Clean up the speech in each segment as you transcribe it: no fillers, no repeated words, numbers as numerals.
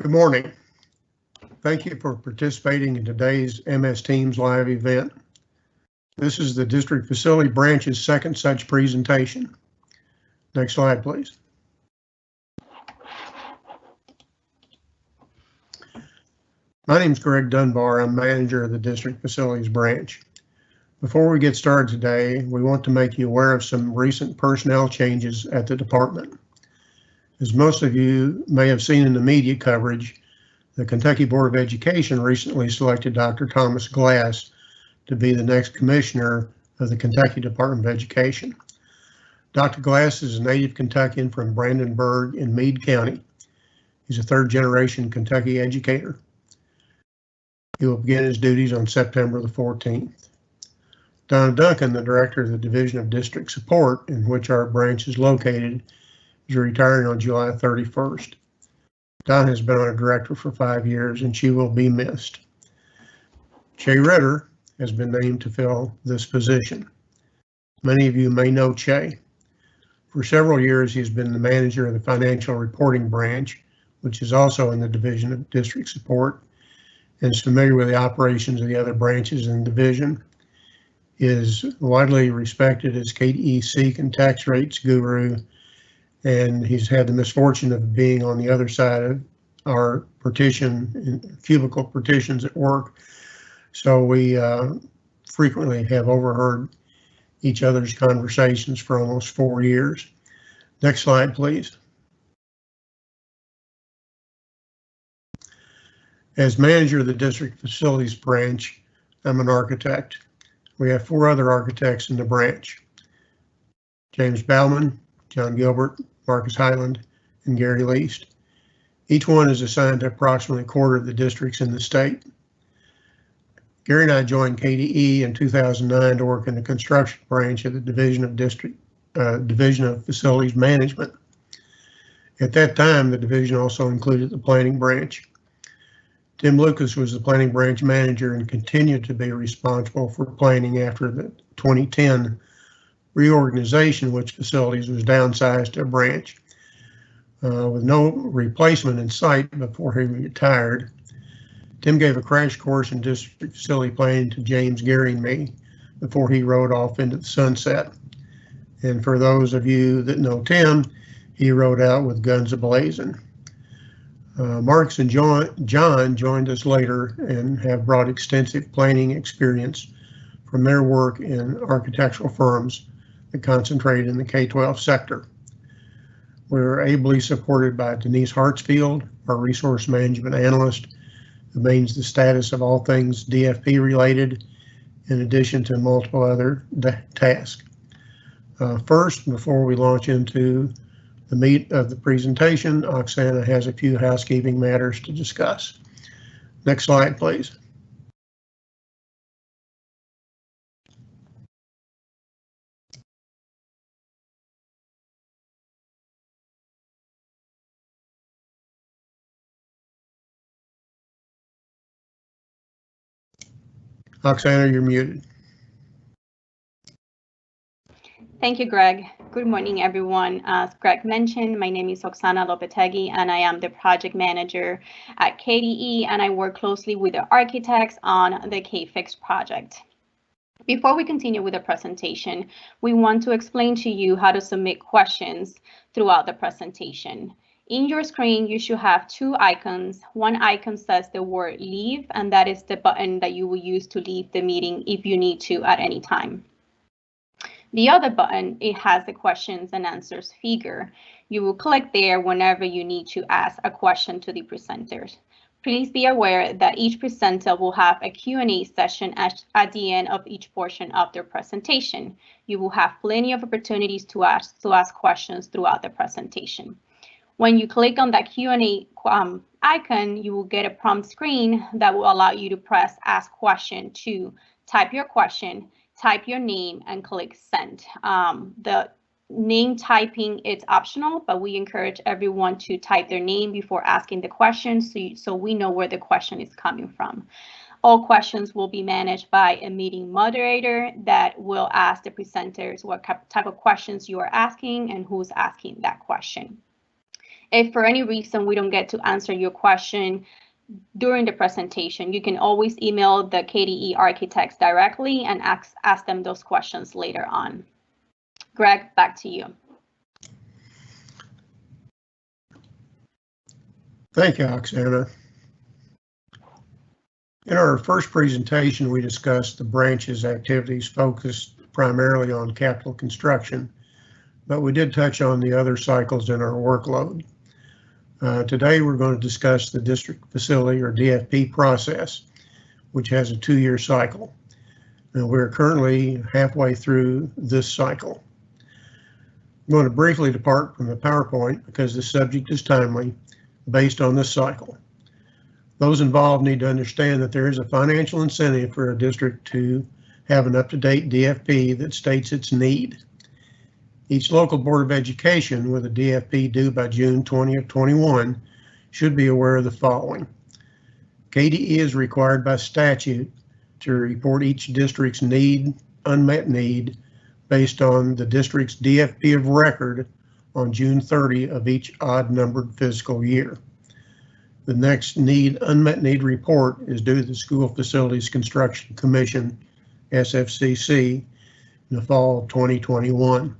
Good morning. Thank you for participating in today's MS Teams live event. This is the District Facility Branch's second such presentation. Next slide, please. My name is Greg Dunbar. I'm manager of the District Facilities Branch. Before we get started today, we want to make you aware of some recent personnel changes at the department. As most of you may have seen in the media coverage, the Kentucky Board of Education recently selected Dr. Thomas Glass to be the next commissioner of the Kentucky Department of Education. Dr. Glass is a native Kentuckian from Brandenburg in Meade County. He's a third-generation Kentucky educator. He will begin his duties on September the 14th. Donna Duncan, the director of the Division of District Support, in which our branch is located, is retiring on July 31st. Donna has been our director for 5 years and she will be missed. Che Ritter has been named to fill this position. Many of you may know Che. For several years, he's been the manager of the Financial Reporting Branch, which is also in the Division of District Support, and is familiar with the operations of the other branches in the division. He is widely respected as KDE Seek and tax rates guru, and he's had the misfortune of being on the other side of our cubicle partitions at work. So we frequently have overheard each other's conversations for almost 4 years. Next slide, please. As manager of the District Facilities Branch, I'm an architect. We have 4 other architects in the branch: James Bauman, John Gilbert, Marcus Highland, and Gary Least. Each one is assigned to approximately a quarter of the districts in the state. Gary and I joined KDE in 2009 to work in the construction branch of the Division of Facilities Management. At that time, the division also included the planning branch. Tim Lucas was the planning branch manager and continued to be responsible for planning after the 2010 reorganization, which facilities was downsized to a branch. With no replacement in sight before he retired, Tim gave a crash course in district facility planning to James, Gary, and me before he rode off into the sunset. And for those of you that know Tim, he rode out with guns a-blazing. Marcus and John joined us later and have brought extensive planning experience from their work in architectural firms that concentrate in the K-12 sector. We're ably supported by Denise Hartsfield, our resource management analyst, who maintains the status of all things DFP related, in addition to multiple other tasks. First, before we launch into the meat of the presentation, Oksana has a few housekeeping matters to discuss. Next slide, please. Oksana, you're muted. Thank you, Greg. Good morning, everyone. As Greg mentioned, my name is Oksana Lopetegui, and I am the project manager at KDE, and I work closely with the architects on the K-Fix project. Before we continue with the presentation, we want to explain to you how to submit questions throughout the presentation. In your screen, you should have 2 icons. One icon says the word leave, and that is the button that you will use to leave the meeting if you need to at any time. The other button, it has the questions and answers figure. You will click there whenever you need to ask a question to the presenters. Please be aware that each presenter will have a Q&A session at the end of each portion of their presentation. You will have plenty of opportunities to ask questions throughout the presentation. When you click on that Q&A icon, you will get a prompt screen that will allow you to press Ask Question to type your question, type your name, and click Send. The name typing is optional, but we encourage everyone to type their name before asking the question so we know where the question is coming from. All questions will be managed by a meeting moderator that will ask the presenters what type of questions you are asking and who's asking that question. If for any reason we don't get to answer your question during the presentation, you can always email the KDE architects directly and ask them those questions later on. Greg, back to you. Thank you, Oksana. In our first presentation, we discussed the branch's activities focused primarily on capital construction, but we did touch on the other cycles in our workload. Today, we're going to discuss the district facility or DFP process, which has a 2-year cycle. And we're currently halfway through this cycle. I'm going to briefly depart from the PowerPoint because the subject is timely based on this cycle. Those involved need to understand that there is a financial incentive for a district to have an up-to-date DFP that states its need. Each local Board of Education with a DFP due by June 20 of 21 should be aware of the following. KDE is required by statute to report each district's unmet need based on the district's DFP of record on June 30 of each odd-numbered fiscal year. The next unmet need report is due to the School Facilities Construction Commission, SFCC, in the fall of 2021.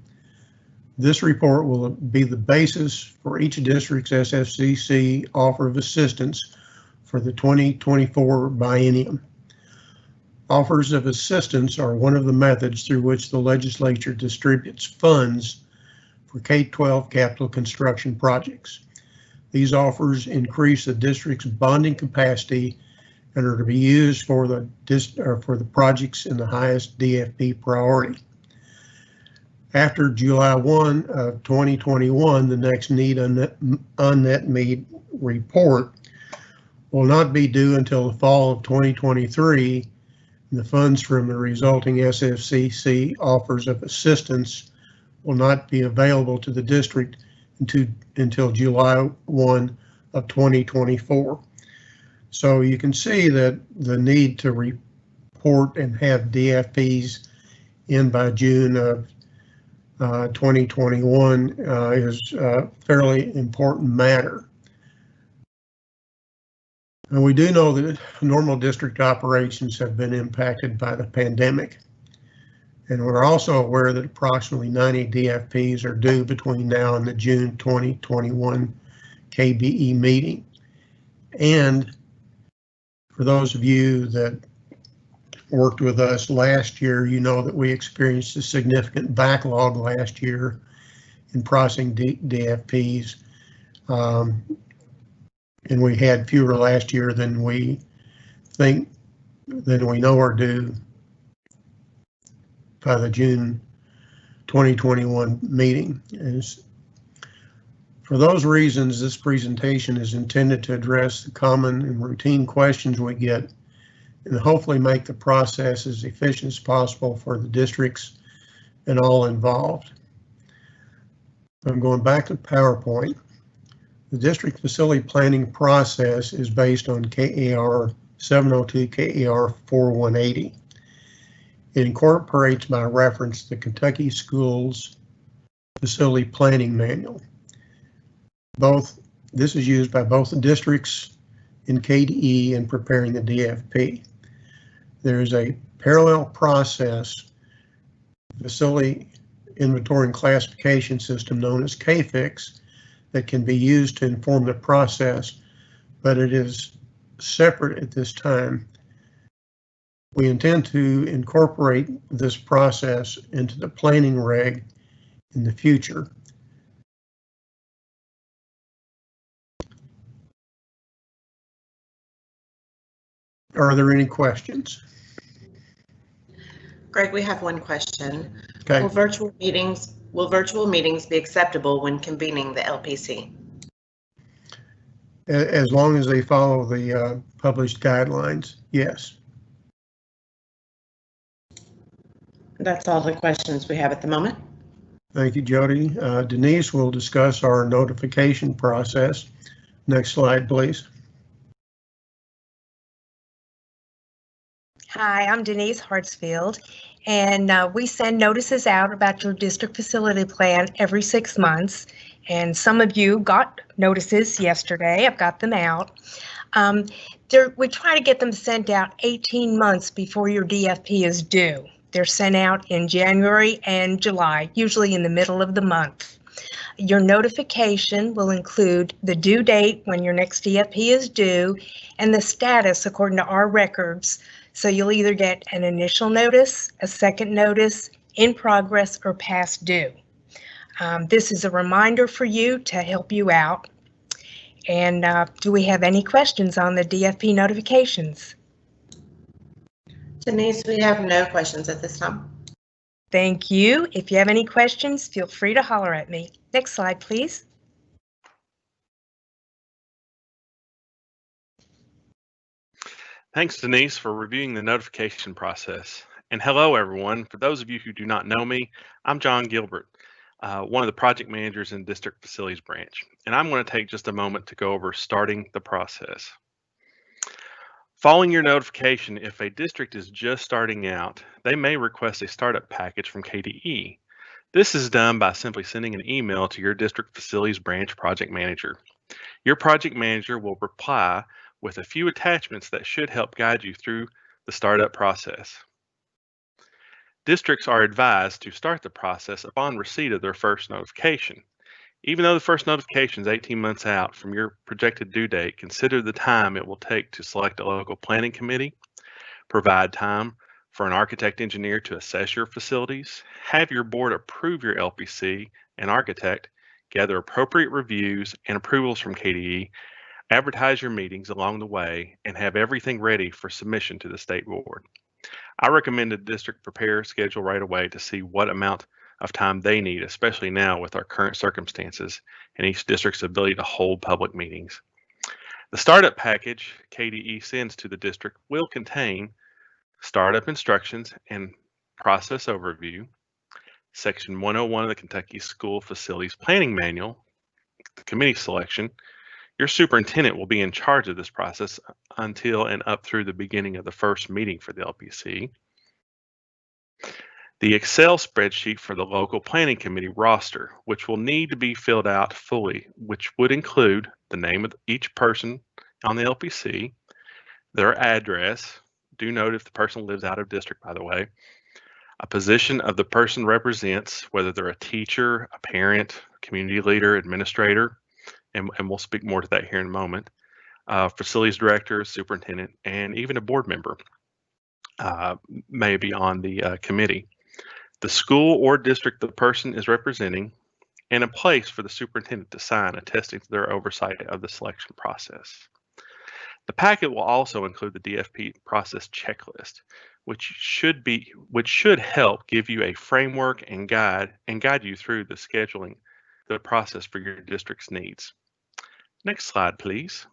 This report will be the basis for each district's SFCC offer of assistance for the 2024 biennium. Offers of assistance are one of the methods through which the legislature distributes funds for K-12 capital construction projects. These offers increase the district's bonding capacity and are to be used for the projects in the highest DFP priority. After July 1 of 2021, the next unmet need report will not be due until the fall of 2023. The funds from the resulting SFCC offers of assistance will not be available to the district until July 1 of 2024. So you can see that the need to report and have DFPs in by June of 2021 is a fairly important matter. And we do know that normal district operations have been impacted by the pandemic. And we're also aware that approximately 90 DFPs are due between now and the June 2021 KBE meeting. And for those of you that worked with us last year, you know that we experienced a significant backlog last year in processing DFPs. And we had fewer last year than we know are due by the June 2021 meeting. For those reasons, this presentation is intended to address the common and routine questions we get and hopefully make the process as efficient as possible for the districts and all involved. I'm going back to PowerPoint. The district facility planning process is based on KAR 702, KAR 4180. It incorporates by reference the Kentucky Schools Facility Planning Manual. This is used by both the districts in KDE in preparing the DFP. There is a parallel process, facility inventory and classification system known as KFIX, that can be used to inform the process, but it is separate at this time. We intend to incorporate this process into the planning reg in the future. Are there any questions? Greg, we have one question. Okay. Will virtual meetings be acceptable when convening the LPC? As long as they follow the published guidelines, yes. That's all the questions we have at the moment. Thank you, Jody. Denise will discuss our notification process. Next slide, please. Hi, I'm Denise Hartsfield, and we send notices out about your district facility plan every 6 months, And some of you got notices yesterday. I've got them out. We try to get them sent out 18 months before your DFP is due. They're sent out in January and July, usually in the middle of the month. Your notification will include the due date when your next DFP is due and the status according to our records. So you'll either get an initial notice, a second notice, in progress, or past due. This is a reminder for you to help you out. And do we have any questions on the DFP notifications? Denise, we have no questions at this time. Thank you. If you have any questions, feel free to holler at me. Next slide, please. Thanks, Denise, for reviewing the notification process. And hello, everyone. For those of you who do not know me, I'm John Gilbert, one of the project managers in District Facilities Branch. And I'm going to take just a moment to go over starting the process. Following your notification, if a district is just starting out, they may request a startup package from KDE. This is done by simply sending an email to your District Facilities Branch project manager. Your project manager will reply with a few attachments that should help guide you through the startup process. Districts are advised to start the process upon receipt of their first notification. Even though the first notification is 18 months out from your projected due date, consider the time it will take to select a local planning committee, provide time for an architect engineer to assess your facilities, have your board approve your LPC and architect, gather appropriate reviews and approvals from KDE, advertise your meetings along the way, and have everything ready for submission to the state board. I recommend the district prepare a schedule right away to see what amount of time they need, especially now with our current circumstances and each district's ability to hold public meetings. The startup package KDE sends to the district will contain startup instructions and process overview, Section 101 of the Kentucky School Facilities Planning Manual, the committee selection. Your superintendent will be in charge of this process until and up through the beginning of the first meeting for the LPC. The Excel spreadsheet for the local planning committee roster, which will need to be filled out fully, which would include the name of each person on the LPC, their address. Do note if the person lives out of district, by the way, a position of the person represents, whether they're a teacher, a parent, community leader, administrator, and we'll speak more to that here in a moment, facilities director, superintendent, and even a board member may be on the committee. The school or district the person is representing, and a place for the superintendent to sign attesting to their oversight of the selection process. The packet will also include the DFP process checklist, which should help give you a framework and guide you through the scheduling, the process for your district's needs. Next slide, please.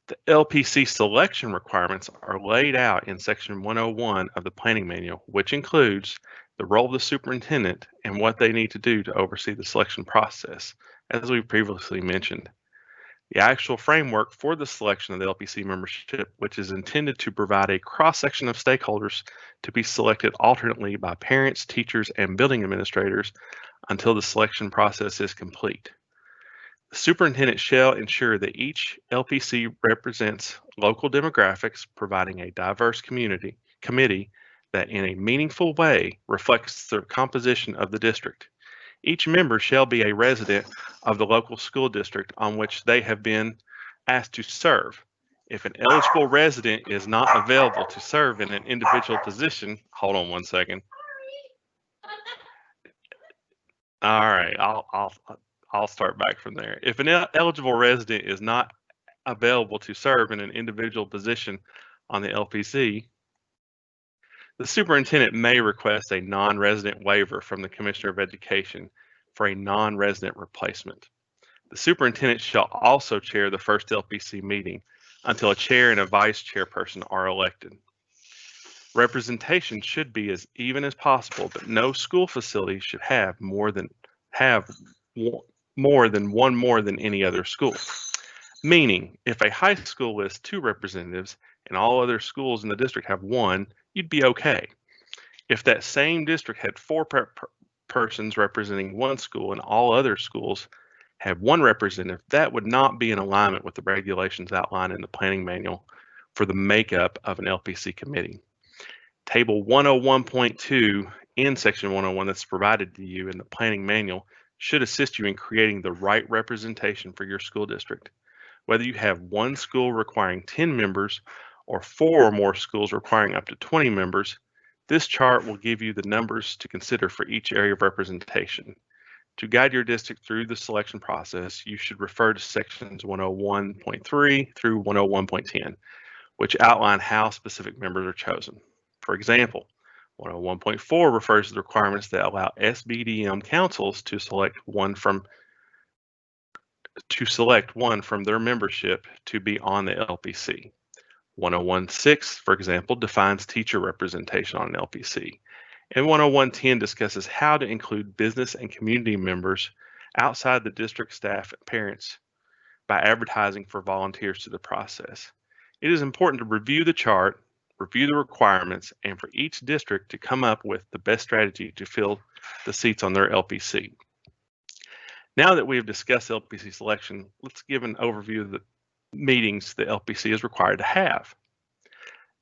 The LPC selection requirements are laid out in Section 101 of the Planning Manual, which includes the role of the superintendent and what they need to do to oversee the selection process, as we previously mentioned. The actual framework for the selection of the LPC membership, which is intended to provide a cross-section of stakeholders to be selected alternately by parents, teachers, and building administrators until the selection process is complete. The superintendent shall ensure that each LPC represents local demographics, providing a diverse committee that in a meaningful way reflects the composition of the district. Each member shall be a resident of the local school district on which they have been asked to serve. If an eligible resident is not available to serve in an individual position, hold on one second. All right, I'll start back from there. If an eligible resident is not available to serve in an individual position on the LPC, the superintendent may request a non-resident waiver from the Commissioner of Education for a non-resident replacement. The superintendent shall also chair the first LPC meeting until a chair and a vice chairperson are elected. Representation should be as even as possible, but no school facility should have more than one more than any other school. Meaning, if a high school lists 2 representatives and all other schools in the district have 1, you'd be okay. If that same district had four persons representing one school and all other schools have one representative, that would not be in alignment with the regulations outlined in the planning manual for the makeup of an LPC committee. Table 101.2 in section 101 that's provided to you in the planning manual should assist you in creating the right representation for your school district. Whether you have one school requiring 10 members or 4 or more schools requiring up to 20 members, this chart will give you the numbers to consider for each area of representation. To guide your district through the selection process, you should refer to sections 101.3 through 101.10, which outline how specific members are chosen. For example, 101.4 refers to the requirements that allow SBDM councils to select one from their membership to be on the LPC. 101.6, for example, defines teacher representation on an LPC. And 101.10 discusses how to include business and community members outside the district staff and parents by advertising for volunteers to the process. It is important to review the chart, review the requirements, and for each district to come up with the best strategy to fill the seats on their LPC. Now that we have discussed LPC selection, let's give an overview of the meetings the LPC is required to have.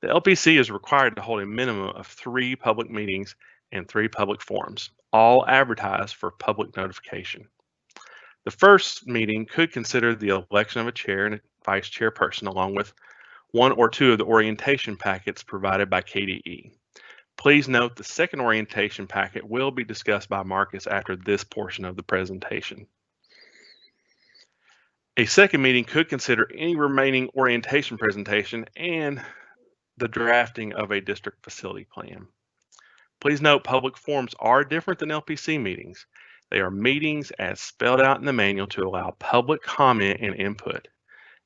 The LPC is required to hold a minimum of 3 public meetings and 3 public forums, all advertised for public notification. The first meeting could consider the election of a chair and a vice chairperson, along with 1 or 2 of the orientation packets provided by KDE. Please note the second orientation packet will be discussed by Marcus after this portion of the presentation. A second meeting could consider any remaining orientation presentation and the drafting of a district facility plan. Please note public forums are different than LPC meetings. They are meetings as spelled out in the manual to allow public comment and input.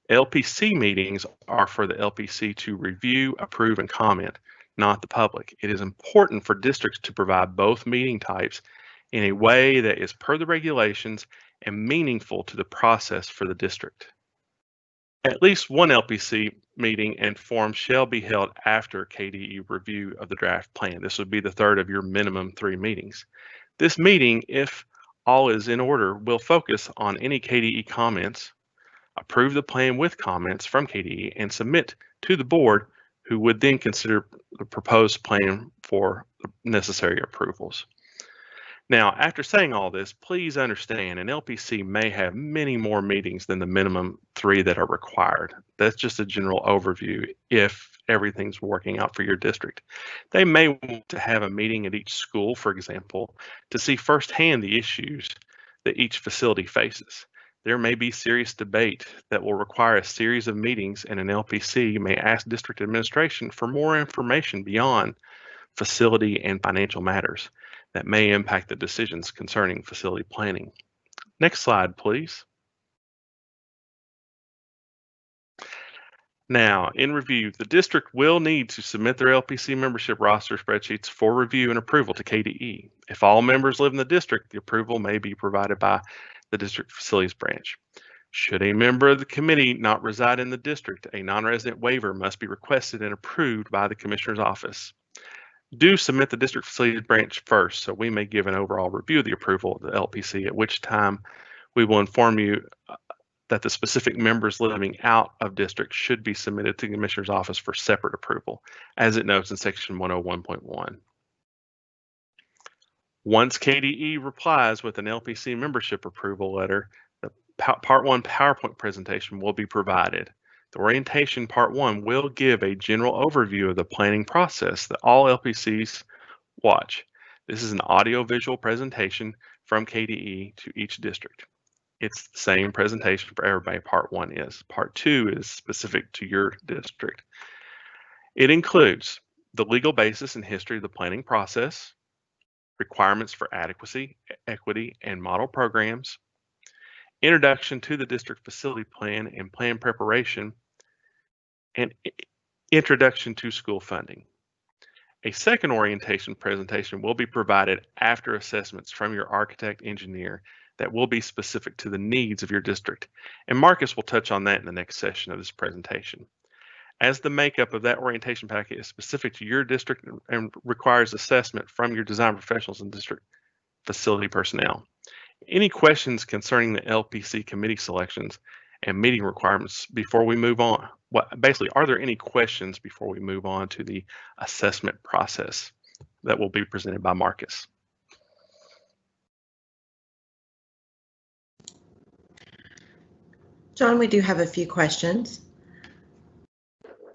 LPC meetings are for the LPC to review, approve, and comment, not the public. It is important for districts to provide both meeting types in a way that is per the regulations and meaningful to the process for the district. At least one LPC meeting and forum shall be held after KDE review of the draft plan. This would be the third of your minimum 3 meetings. This meeting, if all is in order, will focus on any KDE comments, approve the plan with comments from KDE, and submit to the board, who would then consider the proposed plan for necessary approvals. Now, after saying all this, please understand an LPC may have many more meetings than the minimum 3 that are required. That's just a general overview if everything's working out for your district. They may want to have a meeting at each school, for example, to see firsthand the issues that each facility faces. There may be serious debate that will require a series of meetings, and an LPC may ask district administration for more information beyond facility and financial matters that may impact the decisions concerning facility planning. Next slide, please. Now, in review, the district will need to submit their LPC membership roster spreadsheets for review and approval to KDE. If all members live in the district, the approval may be provided by the district facilities branch. Should a member of the committee not reside in the district, a non-resident waiver must be requested and approved by the commissioner's office. Do submit the district facilities branch first, so we may give an overall review of the approval of the LPC, at which time we will inform you that the specific members living out of district should be submitted to the Commissioner's Office for separate approval, as it notes in section 101.1. Once KDE replies with an LPC membership approval letter, the Part 1 PowerPoint presentation will be provided. The orientation Part 1 will give a general overview of the planning process that all LPCs watch. This is an audio-visual presentation from KDE to each district. It's the same presentation for everybody. Part 1 is. Part 2 is specific to your district. It includes the legal basis and history of the planning process, requirements for adequacy, equity, and model programs, introduction to the district facility plan and plan preparation, and introduction to school funding. A second orientation presentation will be provided after assessments from your architect engineer that will be specific to the needs of your district. And Marcus will touch on that in the next session of this presentation. As the makeup of that orientation packet is specific to your district and requires assessment from your design professionals and district facility personnel. Any questions concerning the LPC committee selections and meeting requirements before we move on? Basically, are there any questions before we move on to the assessment process that will be presented by Marcus? John, we do have a few questions.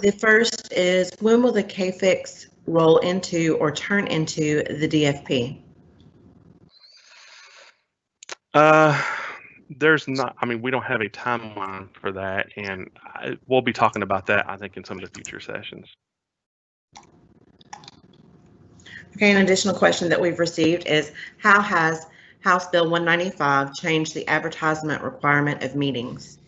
The first is, when will the KFIX roll into or turn into the DFP? There's not, I mean, we don't have a timeline for that, and we'll be talking about that, I think, in some of the future sessions. Okay, an additional question that we've received is, how has House Bill 195 changed the advertisement requirement of meetings?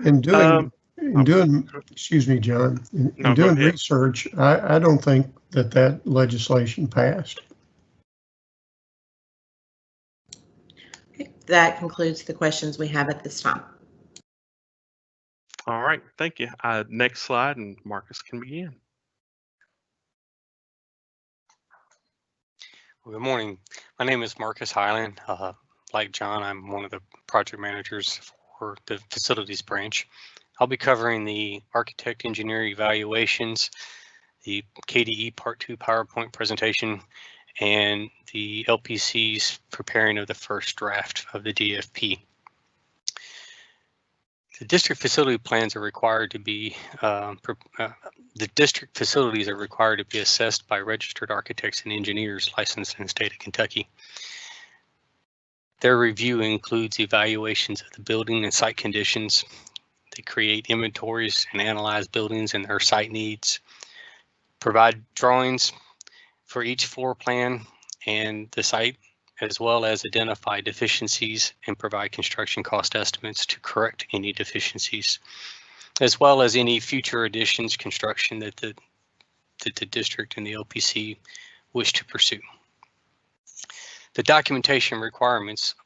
In doing, excuse me, John, in doing research, I don't think that legislation passed. Okay, that concludes the questions we have at this time. All right, thank you. Next slide, and Marcus can begin. Well, good morning. My name is Marcus Highland. Like John, I'm one of the project managers for the facilities branch. I'll be covering the architect engineer evaluations, the KDE Part 2 PowerPoint presentation, and the LPC's preparing of the first draft of the DFP. The district facility plans are required to be, the district facilities are required to be assessed by registered architects and engineers licensed in the state of Kentucky. Their review includes evaluations of the building and site conditions. They create inventories and analyze buildings and their site needs, provide drawings for each floor plan and the site, as well as identify deficiencies and provide construction cost estimates to correct any deficiencies, as well as any future additions, construction that the district and the LPC wish to pursue. The documentation requirements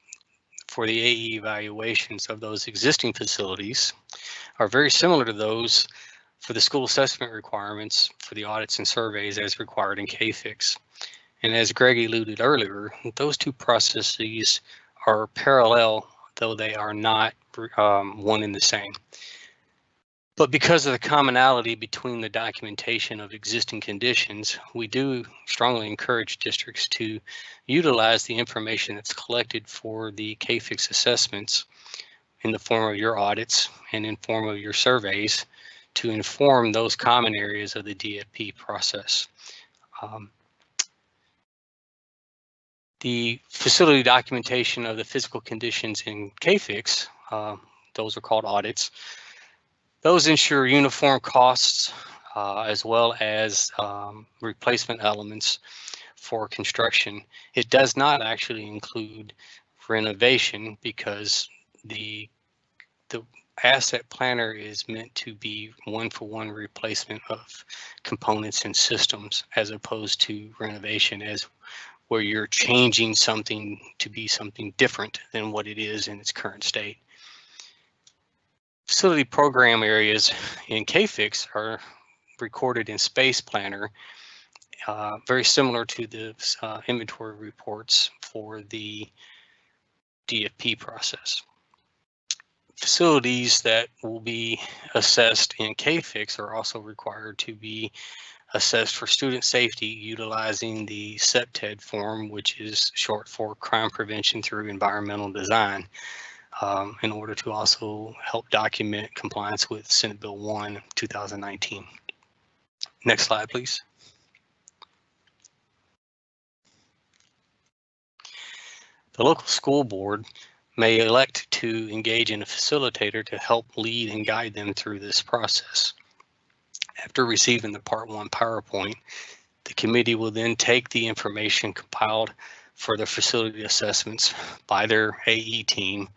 for the AE evaluations of those existing facilities are very similar to those for the school assessment requirements for the audits and surveys as required in KFIX. And as Greg alluded earlier, those two processes are parallel, though they are not one and the same. But because of the commonality between the documentation of existing conditions, we do strongly encourage districts to utilize the information that's collected for the KFIX assessments in the form of your audits and in form of your surveys to inform those common areas of the DFP process. The facility documentation of the physical conditions in KFIX, those are called audits. Those ensure uniform costs as well as replacement elements for construction. It does not actually include renovation because the asset planner is meant to be one-for-one replacement of components and systems, as opposed to renovation, as where you're changing something to be something different than what it is in its current state. Facility program areas in KFIX are recorded in Space Planner, very similar to the inventory reports for the DFP process. Facilities that will be assessed in KFIX are also required to be assessed for student safety utilizing the CPTED form, which is short for Crime Prevention Through Environmental Design, in order to also help document compliance with Senate Bill 1, 2019. Next slide, please. The local school board may elect to engage in a facilitator to help lead and guide them through this process. After receiving the Part 1 PowerPoint, the committee will then take the information compiled for the facility assessments by their AE team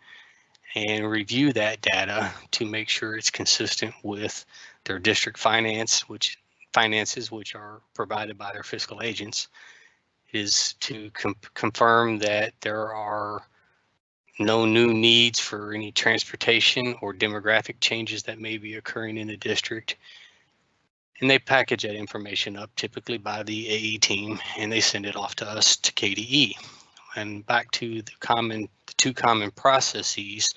and review that data to make sure it's consistent with their district finances, which are provided by their fiscal agents, is to confirm that there are no new needs for any transportation or demographic changes that may be occurring in the district. And they package that information up typically by the AE team, and they send it off to us to KDE. And back to the two common processes.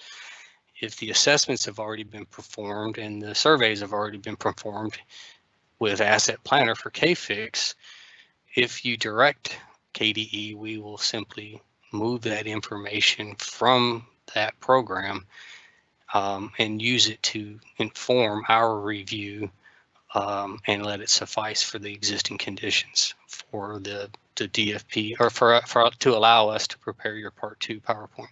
If the assessments have already been performed and the surveys have already been performed with Asset Planner for KFIX, if you direct KDE, we will simply move that information from that program and use it to inform our review and let it suffice for the existing conditions for the DFP, or to allow us to prepare your Part 2 PowerPoint.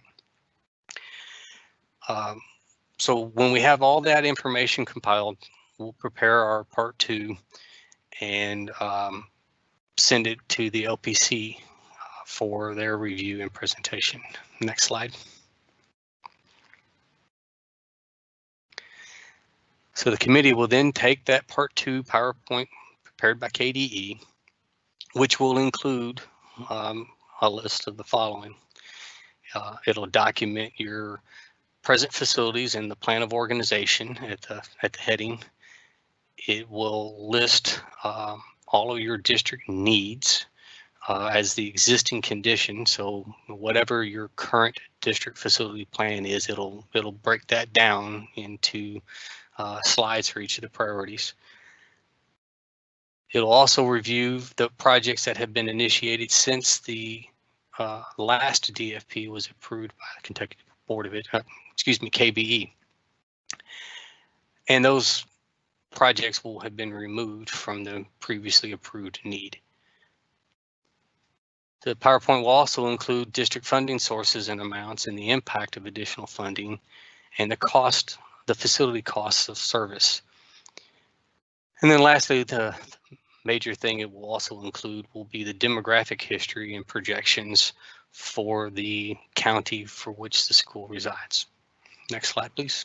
So when we have all that information compiled, we'll prepare our Part 2 and send it to the LPC for their review and presentation. Next slide. So the committee will then take that Part 2 PowerPoint prepared by KDE, which will include a list of the following. It'll document your present facilities and the plan of organization at the heading. It will list all of your district needs as the existing condition. So whatever your current district facility plan is, it'll break that down into slides for each of the priorities. It'll also review the projects that have been initiated since the last DFP was approved by the Kentucky Board of KBE. And those projects will have been removed from the previously approved need. The PowerPoint will also include district funding sources and amounts and the impact of additional funding and the facility costs of service. And then lastly, the major thing it will also include will be the demographic history and projections for the county for which the school resides. Next slide, please.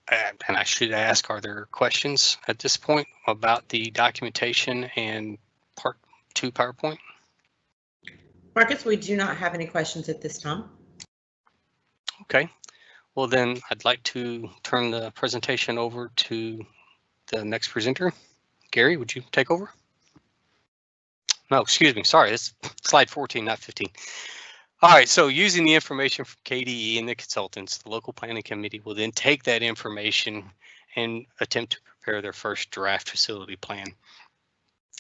And I should ask, are there questions at this point about the documentation and Part 2 PowerPoint? Marcus, we do not have any questions at this time. Okay, well then I'd like to turn the presentation over to the next presenter. Gary, would you take over? No, excuse me, sorry, it's slide 14, not 15. All right, so using the information from KDE and the consultants, the local planning committee will then take that information and attempt to prepare their first draft facility plan.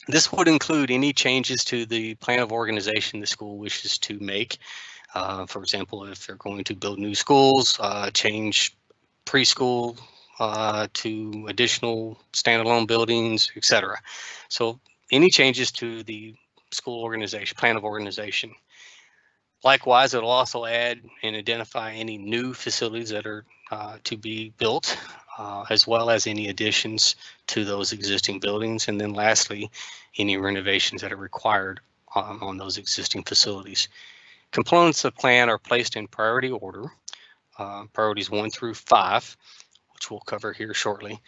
This would include any changes to the plan of organization the school wishes to make. For example, if they're going to build new schools, change preschool to additional standalone buildings, etc. So any changes to the school organization, plan of organization. Likewise, it'll also add and identify any new facilities that are to be built, as well as any additions to those existing buildings. And then lastly, any renovations that are required on those existing facilities. Components of the plan are placed in priority order, priorities 1 through 5, which we'll cover here shortly.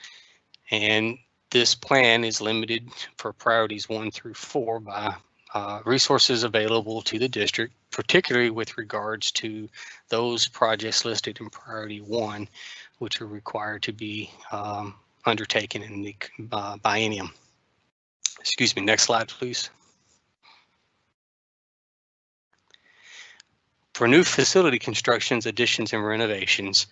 And this plan is limited for priorities 1 through 4 by resources available to the district, particularly with regards to those projects listed in priority 1, which are required to be undertaken in the biennium. Excuse me, next slide, please. For new facility constructions, additions, and renovations,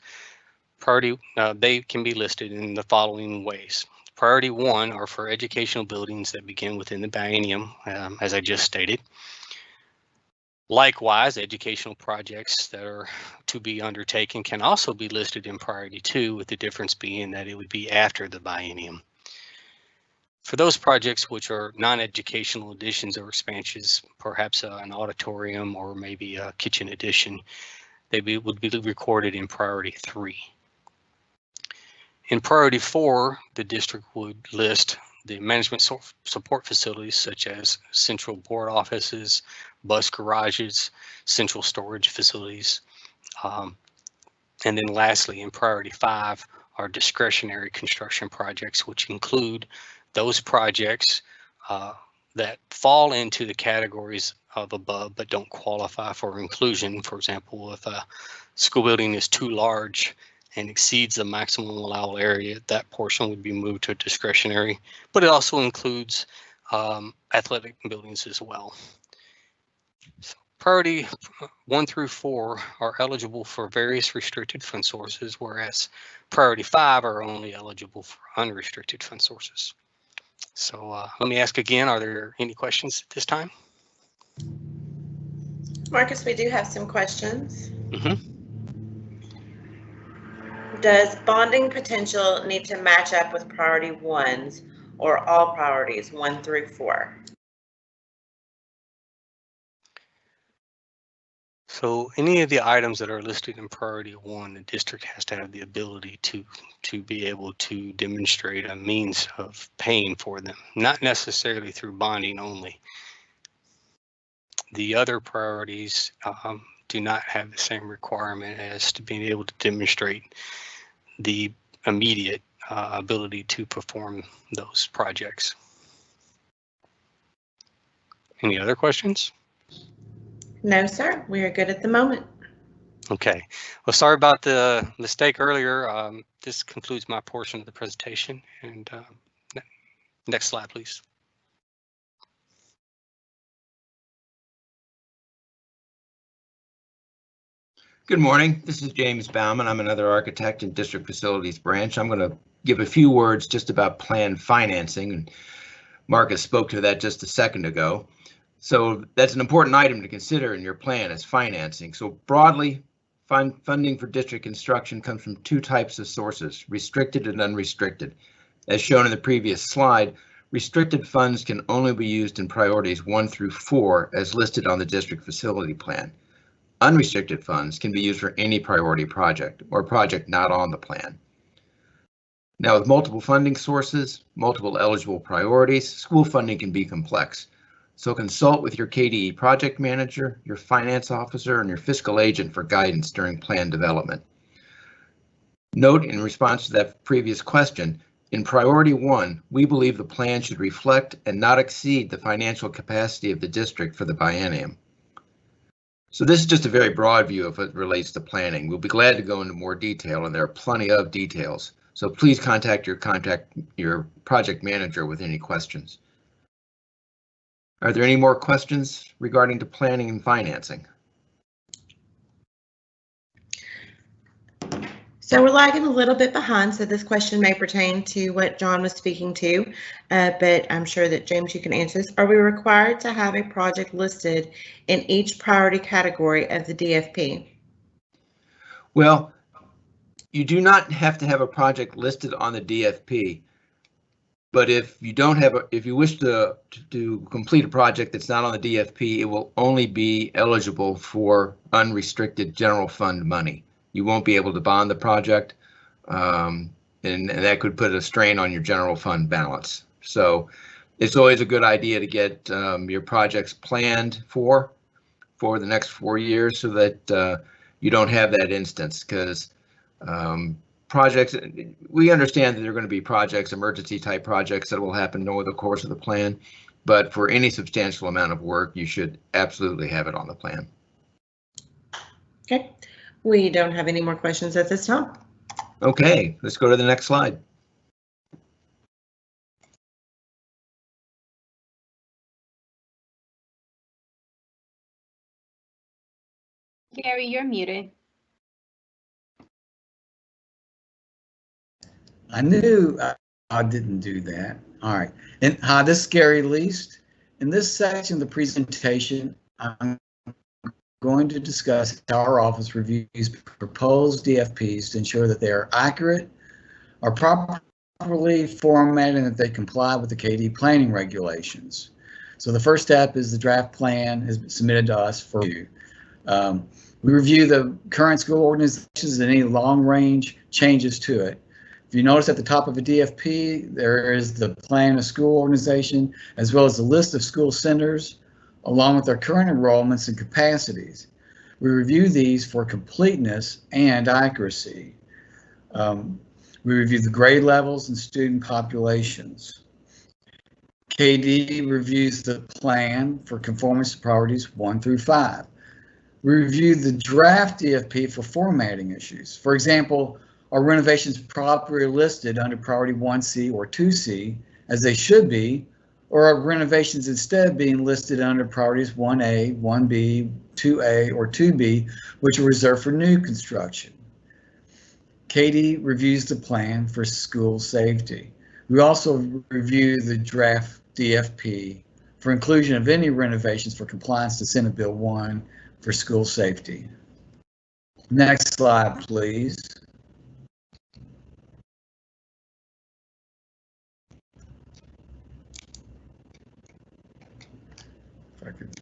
they can be listed in the following ways. Priority 1 are for educational buildings that begin within the biennium, as I just stated. Likewise, educational projects that are to be undertaken can also be listed in priority 2, with the difference being that it would be after the biennium. For those projects which are non-educational additions or expansions, perhaps an auditorium or maybe a kitchen addition, they would be recorded in priority 3. In priority 4, the district would list the management support facilities such as central board offices, bus garages, central storage facilities. And then lastly, in priority 5 are discretionary construction projects, which include those projects that fall into the categories of above but don't qualify for inclusion. For example, if a school building is too large and exceeds the maximum allowable area, that portion would be moved to discretionary, but it also includes athletic buildings as well. So priority 1 through 4 are eligible for various restricted fund sources, whereas priority 5 are only eligible for unrestricted fund sources. So let me ask again, are there any questions at this time? Marcus, we do have some questions. Mm-hmm. Does bonding potential need to match up with priority 1s or all priorities 1 through 4? So any of the items that are listed in priority 1, the district has to have the ability to be able to demonstrate a means of paying for them, not necessarily through bonding only. The other priorities do not have the same requirement as to being able to demonstrate the immediate ability to perform those projects. Any other questions? No, sir. We are good at the moment. Okay. Well, sorry about the mistake earlier. This concludes my portion of the presentation. And next slide, please. Good morning. This is James Bauman. I'm another architect in District Facilities Branch. I'm going to give a few words just about planned financing, and Marcus spoke to that just a second ago. So that's an important item to consider in your plan as financing. So broadly, funding for district construction comes from 2 types of sources, restricted and unrestricted. As shown in the previous slide, restricted funds can only be used in priorities 1 through 4 as listed on the district facility plan. Unrestricted funds can be used for any priority project or project not on the plan. Now, with multiple funding sources, multiple eligible priorities, school funding can be complex. So consult with your KDE project manager, your finance officer, and your fiscal agent for guidance during plan development. Note in response to that previous question, in priority 1, we believe the plan should reflect and not exceed the financial capacity of the district for the biennium. So this is just a very broad view of what relates to planning. We'll be glad to go into more detail, and there are plenty of details. So please contact your project manager with any questions. Are there any more questions regarding to planning and financing? So we're lagging a little bit behind, so this question may pertain to what John was speaking to, but I'm sure that James, you can answer this. Are we required to have a project listed in each priority category of the DFP? Well, you do not have to have a project listed on the DFP, but if you don't have if you wish to complete a project that's not on the DFP, it will only be eligible for unrestricted general fund money. You won't be able to bond the project, and that could put a strain on your general fund balance. So it's always a good idea to get your projects planned for the next 4 years so that you don't have that instance, because projects, we understand that there are going to be projects, emergency type projects that will happen over the course of the plan, but for any substantial amount of work, you should absolutely have it on the plan. Okay, we don't have any more questions at this time. Okay, let's go to the next slide. Gary, you're muted. I knew I didn't do that. All right. And hi, this is Gary Least. In this section of the presentation, I'm going to discuss how our office reviews proposed DFPs to ensure that they are accurate, are properly formatted, and that they comply with the KD planning regulations. So the first step is the draft plan is submitted to us for review. We review the current school organizations and any long-range changes to it. If you notice at the top of a DFP, there is the plan of school organization, as well as the list of school centers, along with their current enrollments and capacities. We review these for completeness and accuracy. We review the grade levels and student populations. KD reviews the plan for conformance to priorities 1 through 5. We review the draft DFP for formatting issues. For example, are renovations properly listed under priority 1C or 2C as they should be, or are renovations instead being listed under priorities 1A, 1B, 2A, or 2B, which are reserved for new construction? KD reviews the plan for school safety. We also review the draft DFP for inclusion of any renovations for compliance to Senate Bill 1 for school safety. Next slide, please. If I could.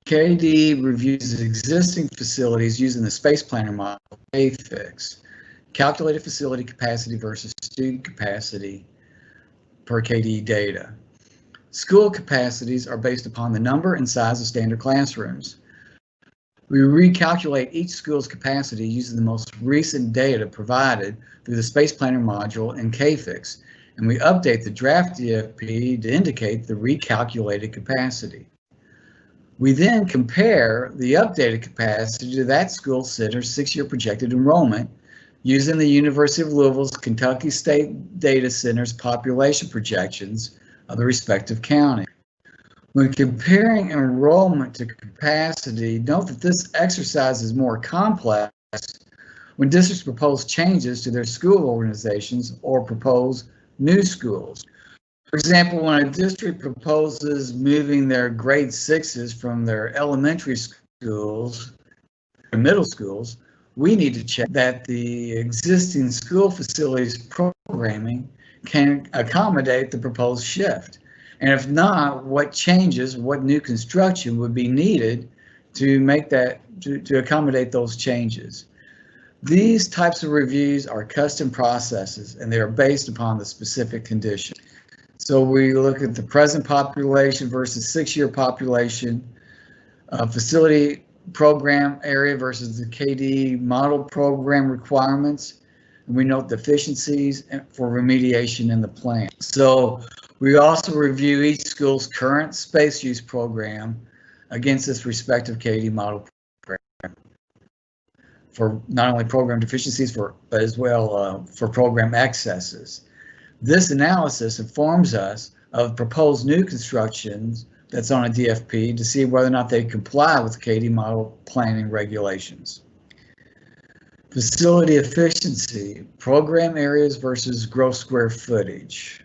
KD reviews existing facilities using the space planner model, AFIX, calculated facility capacity versus student capacity per KD data. School capacities are based upon the number and size of standard classrooms. We recalculate each school's capacity using the most recent data provided through the Space Planner module in KFIX, and we update the draft DFP to indicate the recalculated capacity. We then compare the updated capacity to that school center's 6-year projected enrollment using the University of Louisville's Kentucky State Data Center's population projections of the respective county. When comparing enrollment to capacity, note that this exercise is more complex when districts propose changes to their school organizations or propose new schools. For example, when a district proposes moving their grade 6s from their elementary schools to middle schools, we need to check that the existing school facilities programming can accommodate the proposed shift. And if not, what changes, what new construction would be needed to make that, to accommodate those changes. These types of reviews are custom processes and they are based upon the specific condition. So we look at the present population versus 6-year population, facility program area versus the KD model program requirements, and we note deficiencies for remediation in the plan. So we also review each school's current space use program against this respective KD model program for not only program deficiencies, but as well for program excesses. This analysis informs us of proposed new constructions that's on a DFP to see whether or not they comply with KD model planning regulations. Facility efficiency, program areas versus gross square footage.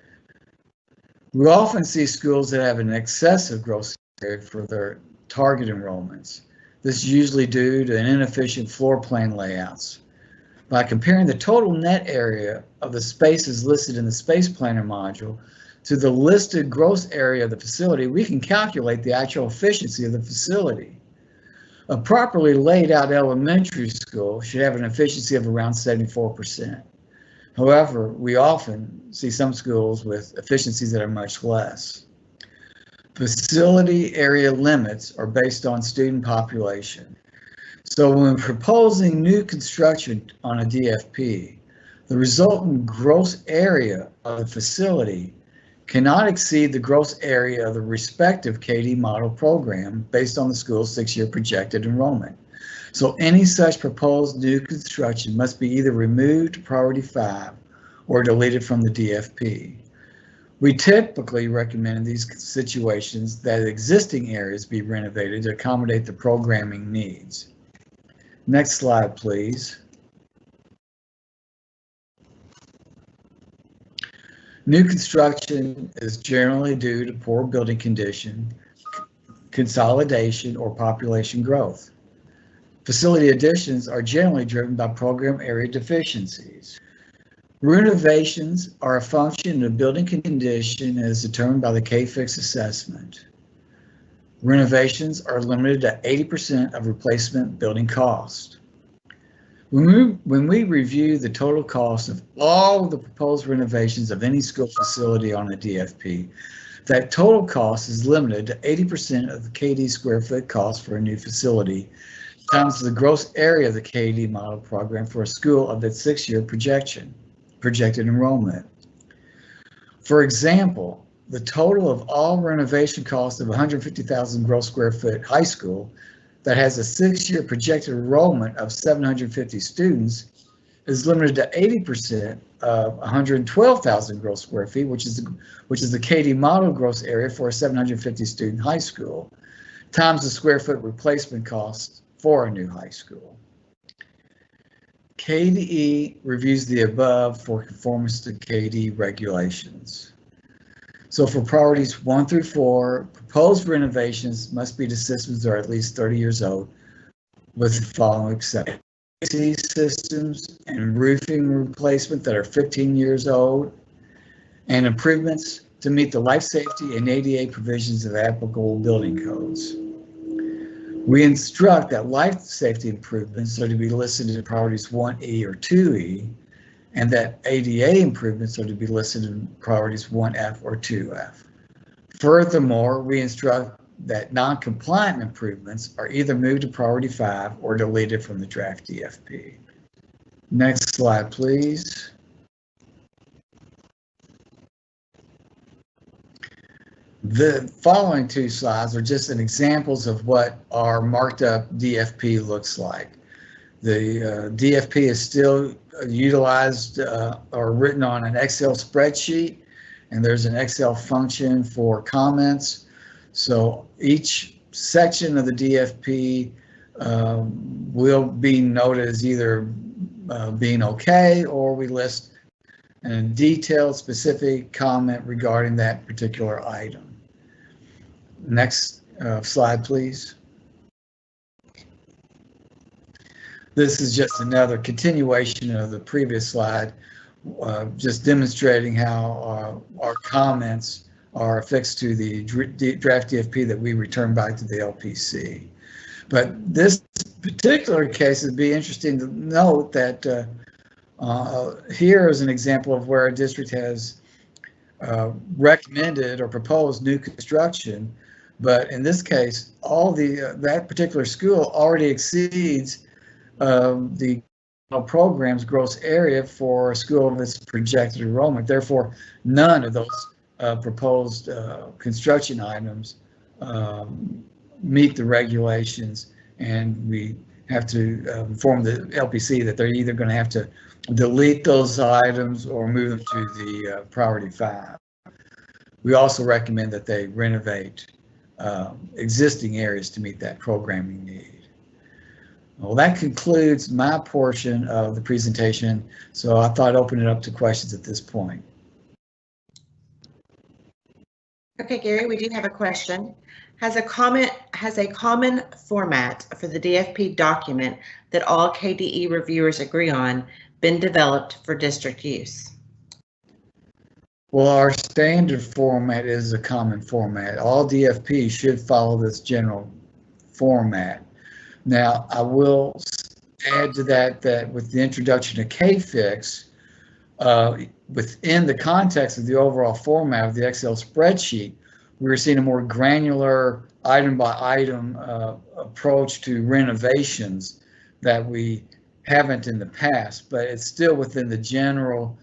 We often see schools that have an excessive gross area for their target enrollments. This is usually due to inefficient floor plan layouts. By comparing the total net area of the spaces listed in the Space Planner module to the listed gross area of the facility, we can calculate the actual efficiency of the facility. A properly laid out elementary school should have an efficiency of around 74%. However, we often see some schools with efficiencies that are much less. Facility area limits are based on student population. So when proposing new construction on a DFP, the resultant gross area of the facility cannot exceed the gross area of the respective KD model program based on the school's 6-year projected enrollment. So any such proposed new construction must be either removed to priority 5 or deleted from the DFP. We typically recommend in these situations that existing areas be renovated to accommodate the programming needs. Next slide, please. New construction is generally due to poor building condition, consolidation, or population growth. Facility additions are generally driven by program area deficiencies. Renovations are a function of building condition as determined by the KFIX assessment. Renovations are limited to 80% of replacement building cost. When we review the total cost of all of the proposed renovations of any school facility on a DFP, that total cost is limited to 80% of the KD square foot cost for a new facility times the gross area of the KD model program for a school of its 6-year projection. projected enrollment. For example, the total of all renovation costs of 150,000 gross square foot high school that has a 6-year projected enrollment of 750 students is limited to 80% of 112,000 gross square feet, which is the KD model gross area for a 750 student high school, times the square foot replacement cost for a new high school. KDE reviews the above for conformance to KD regulations. So for priorities 1 through 4, proposed renovations must be to systems that are at least 30 years old, with the following exceptions: AC systems and roofing replacement that are 15 years old, and improvements to meet the life safety and ADA provisions of applicable building codes. We instruct that life safety improvements are to be listed in priorities 1E or 2E, and that ADA improvements are to be listed in priorities 1F or 2F. Furthermore, we instruct that non-compliant improvements are either moved to priority 5 or deleted from the draft DFP. Next slide, please. The following 2 slides are just an examples of what our marked up DFP looks like. The DFP is still utilized or written on an Excel spreadsheet, and there's an Excel function for comments. So each section of the DFP will be noted as either being okay, or we list a detailed specific comment regarding that particular item. Next slide, please. This is just another continuation of the previous slide, just demonstrating how our comments are affixed to the draft DFP that we return back to the LPC. But this particular case, it'd be interesting to note that here is an example of where a district has recommended or proposed new construction, but in this case, all that particular school already exceeds the program's gross area for a school of its projected enrollment. Therefore, none of those proposed construction items meet the regulations, and we have to inform the LPC that they're either going to have to delete those items or move them to the priority 5. We also recommend that they renovate existing areas to meet that programming need. Well, that concludes my portion of the presentation, so I thought I'd open it up to questions at this point. Okay, Gary, we do have a question. Has a common format for the DFP document that all KDE reviewers agree on been developed for district use? Well, our standard format is a common format. All DFPs should follow this general format. Now, I will add to that with the introduction of KFix, within the context of the overall format of the Excel spreadsheet, we're seeing a more granular item-by-item approach to renovations that we haven't in the past, but it's still within the general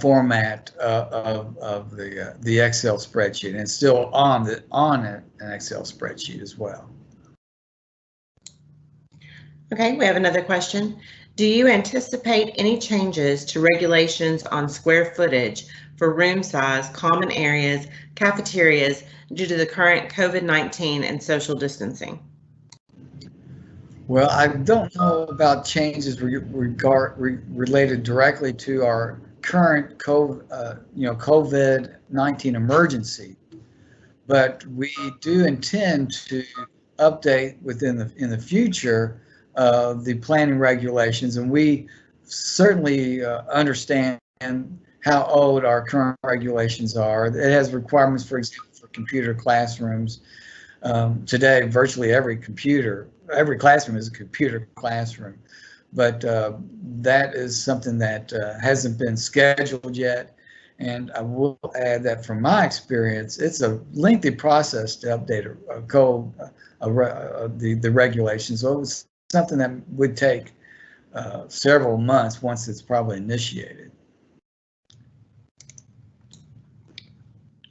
format of the Excel spreadsheet, and it's still on an Excel spreadsheet as well. Okay, we have another question. Do you anticipate any changes to regulations on square footage for room size, common areas, cafeterias due to the current COVID-19 and social distancing? Well, I don't know about changes related directly to our current COVID-19 emergency, but we do intend to update in the future the planning regulations, and we certainly understand how old our current regulations are. It has requirements, for example, for computer classrooms. Today, virtually every classroom is a computer classroom, but that is something that hasn't been scheduled yet. And I will add that from my experience, it's a lengthy process to update a code, the regulations. So it's something that would take several months once it's probably initiated.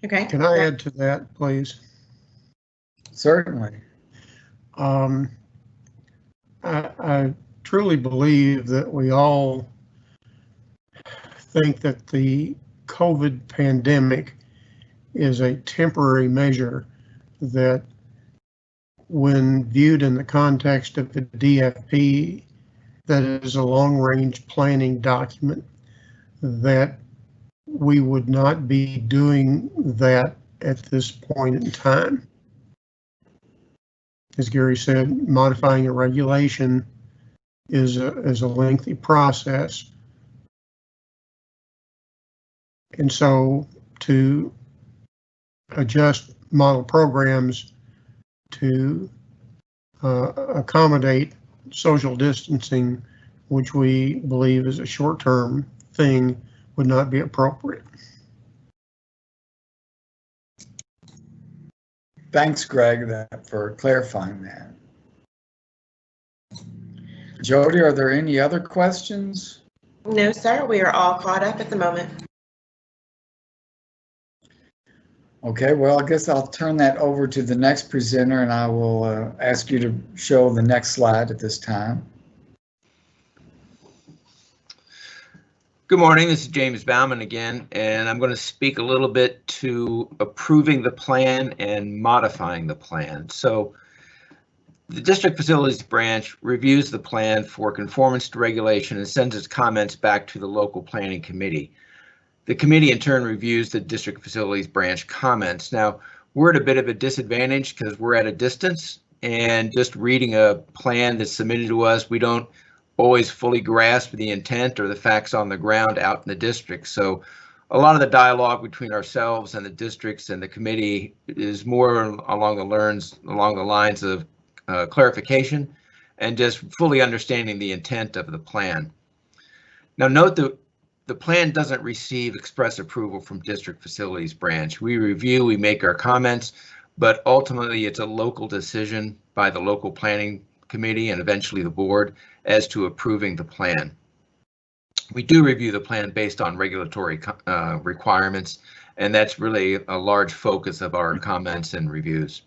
Okay. Can I add to that, please? Certainly. I truly believe that we all think that the COVID pandemic is a temporary measure that, when viewed in the context of the DFP, that is a long-range planning document, that we would not be doing that at this point in time. As Gary said, modifying a regulation is a lengthy process. And so to adjust model programs to accommodate social distancing, which we believe is a short-term thing, would not be appropriate. Thanks, Greg, for clarifying that. Jody, are there any other questions? No, sir. We are all caught up at the moment. Okay, well, I guess I'll turn that over to the next presenter, and I will ask you to show the next slide at this time. Good morning, this is James Bauman again, and I'm going to speak a little bit to approving the plan and modifying the plan. So the District Facilities Branch reviews the plan for conformance to regulation and sends its comments back to the local planning committee. The committee in turn reviews the District Facilities Branch comments. Now, we're at a bit of a disadvantage because we're at a distance, and just reading a plan that's submitted to us, we don't always fully grasp the intent or the facts on the ground out in the district. So a lot of the dialogue between ourselves and the districts and the committee is more along the lines of clarification and just fully understanding the intent of the plan. Now, note that the plan doesn't receive express approval from District Facilities Branch. We review, we make our comments, but ultimately it's a local decision by the local planning committee and eventually the board as to approving the plan. We do review the plan based on regulatory requirements, and that's really a large focus of our comments and reviews.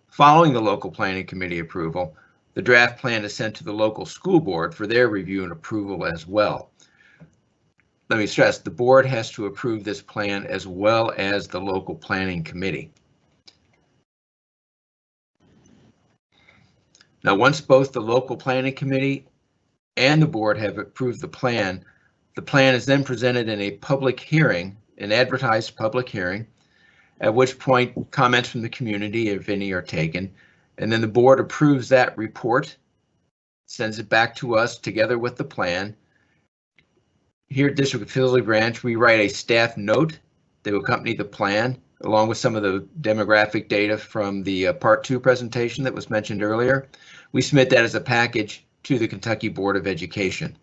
Following the local planning committee approval, the draft plan is sent to the local school board for their review and approval as well. Let me stress, the board has to approve this plan as well as the local planning committee. Now, once both the local planning committee and the board have approved the plan is then presented in a public hearing, an advertised public hearing, at which point comments from the community, if any, are taken, and then the board approves that report, sends it back to us together with the plan. Here at District Facilities Branch, we write a staff note to accompany the plan, along with some of the demographic data from the Part 2 presentation that was mentioned earlier. We submit that as a package to the Kentucky Board of Education.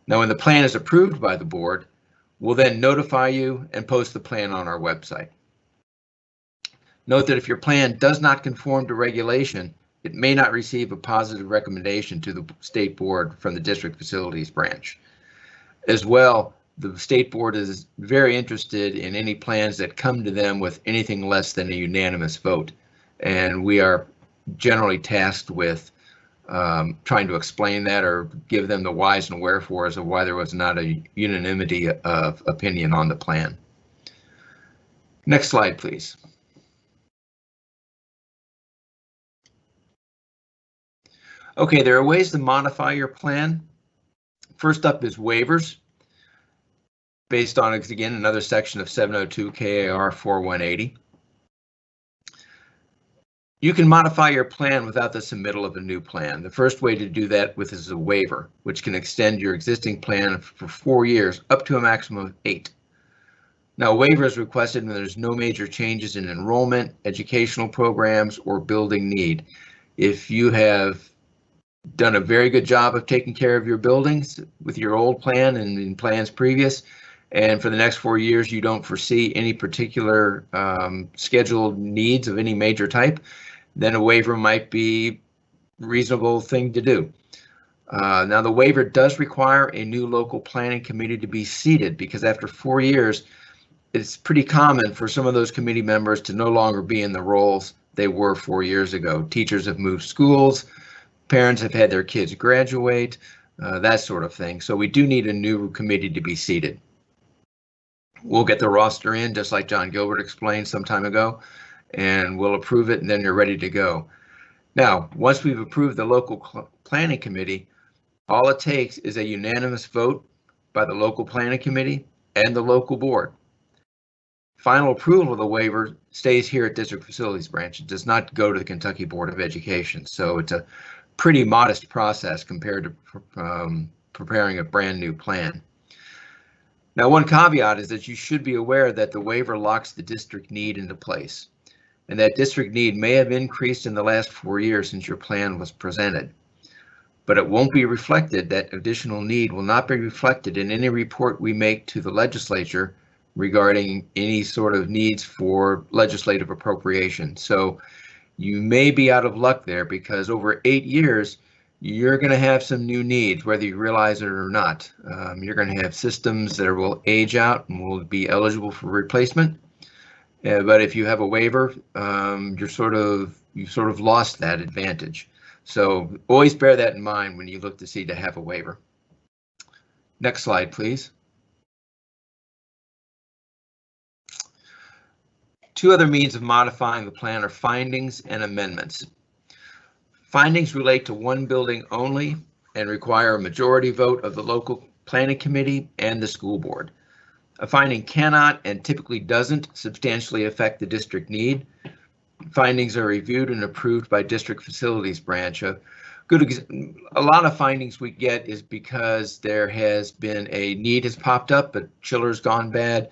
Now, when the plan is approved by the board, we'll then notify you and post the plan on our website. Note that if your plan does not conform to regulation, it may not receive a positive recommendation to the state board from the District Facilities Branch. As well, the state board is very interested in any plans that come to them with anything less than a unanimous vote. And we are generally tasked with trying to explain that or give them the whys and wherefores of why there was not a unanimity of opinion on the plan. Next slide, please. Okay, there are ways to modify your plan. First up is waivers, based on, again, another section of 702 KAR 4180. You can modify your plan without the submittal of a new plan. The first way to do that is a waiver, which can extend your existing plan for 4 years up to a maximum of 8. Now, a waiver is requested when there's no major changes in enrollment, educational programs, or building need. If you have done a very good job of taking care of your buildings with your old plan and in plans previous, and for the next 4 years you don't foresee any particular scheduled needs of any major type, then a waiver might be a reasonable thing to do. Now, the waiver does require a new local planning committee to be seated, because after 4 years, it's pretty common for some of those committee members to no longer be in the roles they were 4 years ago. Teachers have moved schools, parents have had their kids graduate, that sort of thing. So we do need a new committee to be seated. We'll get the roster in, just like John Gilbert explained some time ago, and we'll approve it, and then you're ready to go. Now, once we've approved the local planning committee, all it takes is a unanimous vote by the local planning committee and the local board. Final approval of the waiver stays here at District Facilities Branch. It does not go to the Kentucky Board of Education. So it's a pretty modest process compared to preparing a brand new plan. Now, one caveat is that you should be aware that the waiver locks the district need into place, and that district need may have increased in the last 4 years since your plan was presented. But it won't be reflected, that additional need will not be reflected in any report we make to the legislature regarding any sort of needs for legislative appropriation. So you may be out of luck there, because over 8 years, you're going to have some new needs, whether you realize it or not. You're going to have systems that will age out and will be eligible for replacement. But if you have a waiver, you've sort of lost that advantage. So always bear that in mind when you look to see to have a waiver. Next slide, please. Two other means of modifying the plan are findings and amendments. Findings relate to one building only and require a majority vote of the local planning committee and the school board. A finding cannot and typically doesn't substantially affect the district need. Findings are reviewed and approved by District Facilities Branch. A lot of findings we get is because there has been a need has popped up, but chiller's gone bad,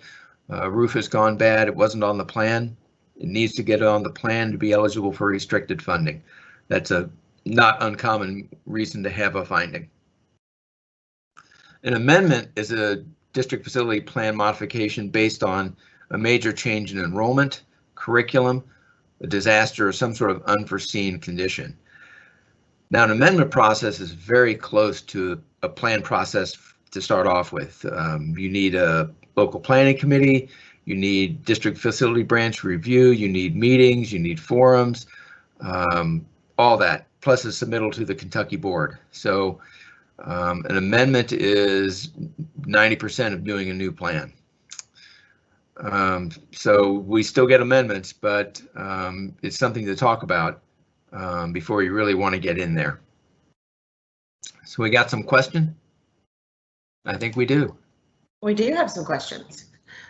roof has gone bad, it wasn't on the plan. It needs to get on the plan to be eligible for restricted funding. That's a not uncommon reason to have a finding. An amendment is a district facility plan modification based on a major change in enrollment, curriculum, a disaster, or some sort of unforeseen condition. Now, an amendment process is very close to a plan process to start off with. You need a local planning committee, you need district facility branch review, you need meetings, you need forums, all that, plus a submittal to the Kentucky board. So an amendment is 90% of doing a new plan. So we still get amendments, but it's something to talk about before you really want to get in there. So we got some question? I think we do. We do have some questions.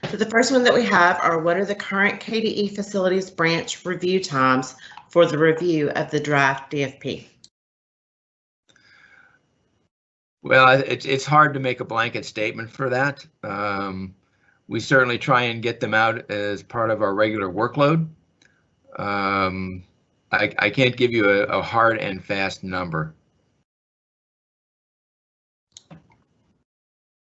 So the first one that we have are, what are the current KDE Facilities Branch review times for the review of the draft DFP? Well, it's hard to make a blanket statement for that. We certainly try and get them out as part of our regular workload. I can't give you a hard and fast number.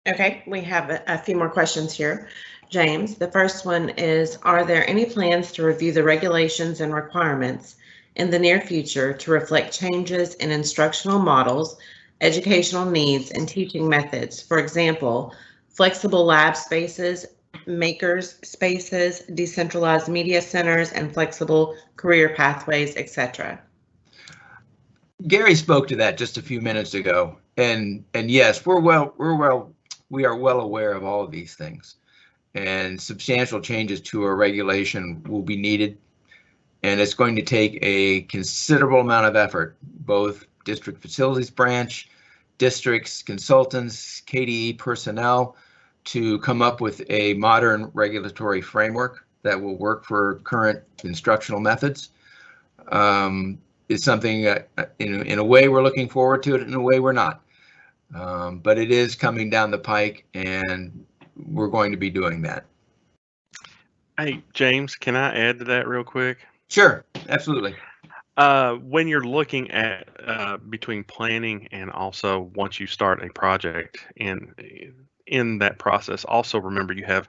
Okay, we have a few more questions here. James, the first one is, are there any plans to review the regulations and requirements in the near future to reflect changes in instructional models, educational needs, and teaching methods? For example, flexible lab spaces, makers spaces, decentralized media centers, and flexible career pathways, etc. Gary spoke to that just a few minutes ago, and yes, we are well aware of all of these things, and substantial changes to our regulation will be needed, and it's going to take a considerable amount of effort, both District Facilities Branch, districts, consultants, KDE personnel, to come up with a modern regulatory framework that will work for current instructional methods. It's something in a way we're looking forward to it, in a way we're not. But it is coming down the pike, and we're going to be doing that. Hey, James, can I add to that real quick? Sure, absolutely. When you're looking at between planning and also once you start a project, and in that process, also remember you have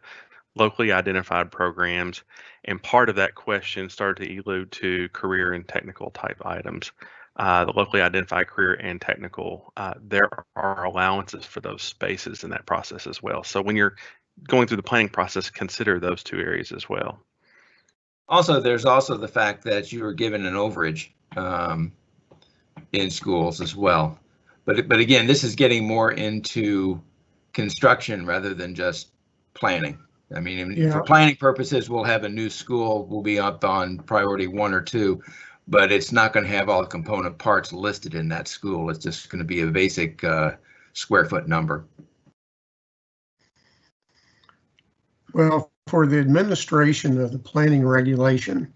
locally identified programs, and part of that question started to allude to career and technical type items. The locally identified career and technical, there are allowances for those spaces in that process as well. So when you're going through the planning process, consider those two areas as well. Also, there's also the fact that you were given an overage in schools as well. But again, this is getting more into construction rather than just planning. I mean, Yeah. for planning purposes, we'll have a new school, will be up on priority 1 or 2, but it's not going to have all the component parts listed in that school. It's just going to be a basic square foot number. Well, for the administration of the planning regulation,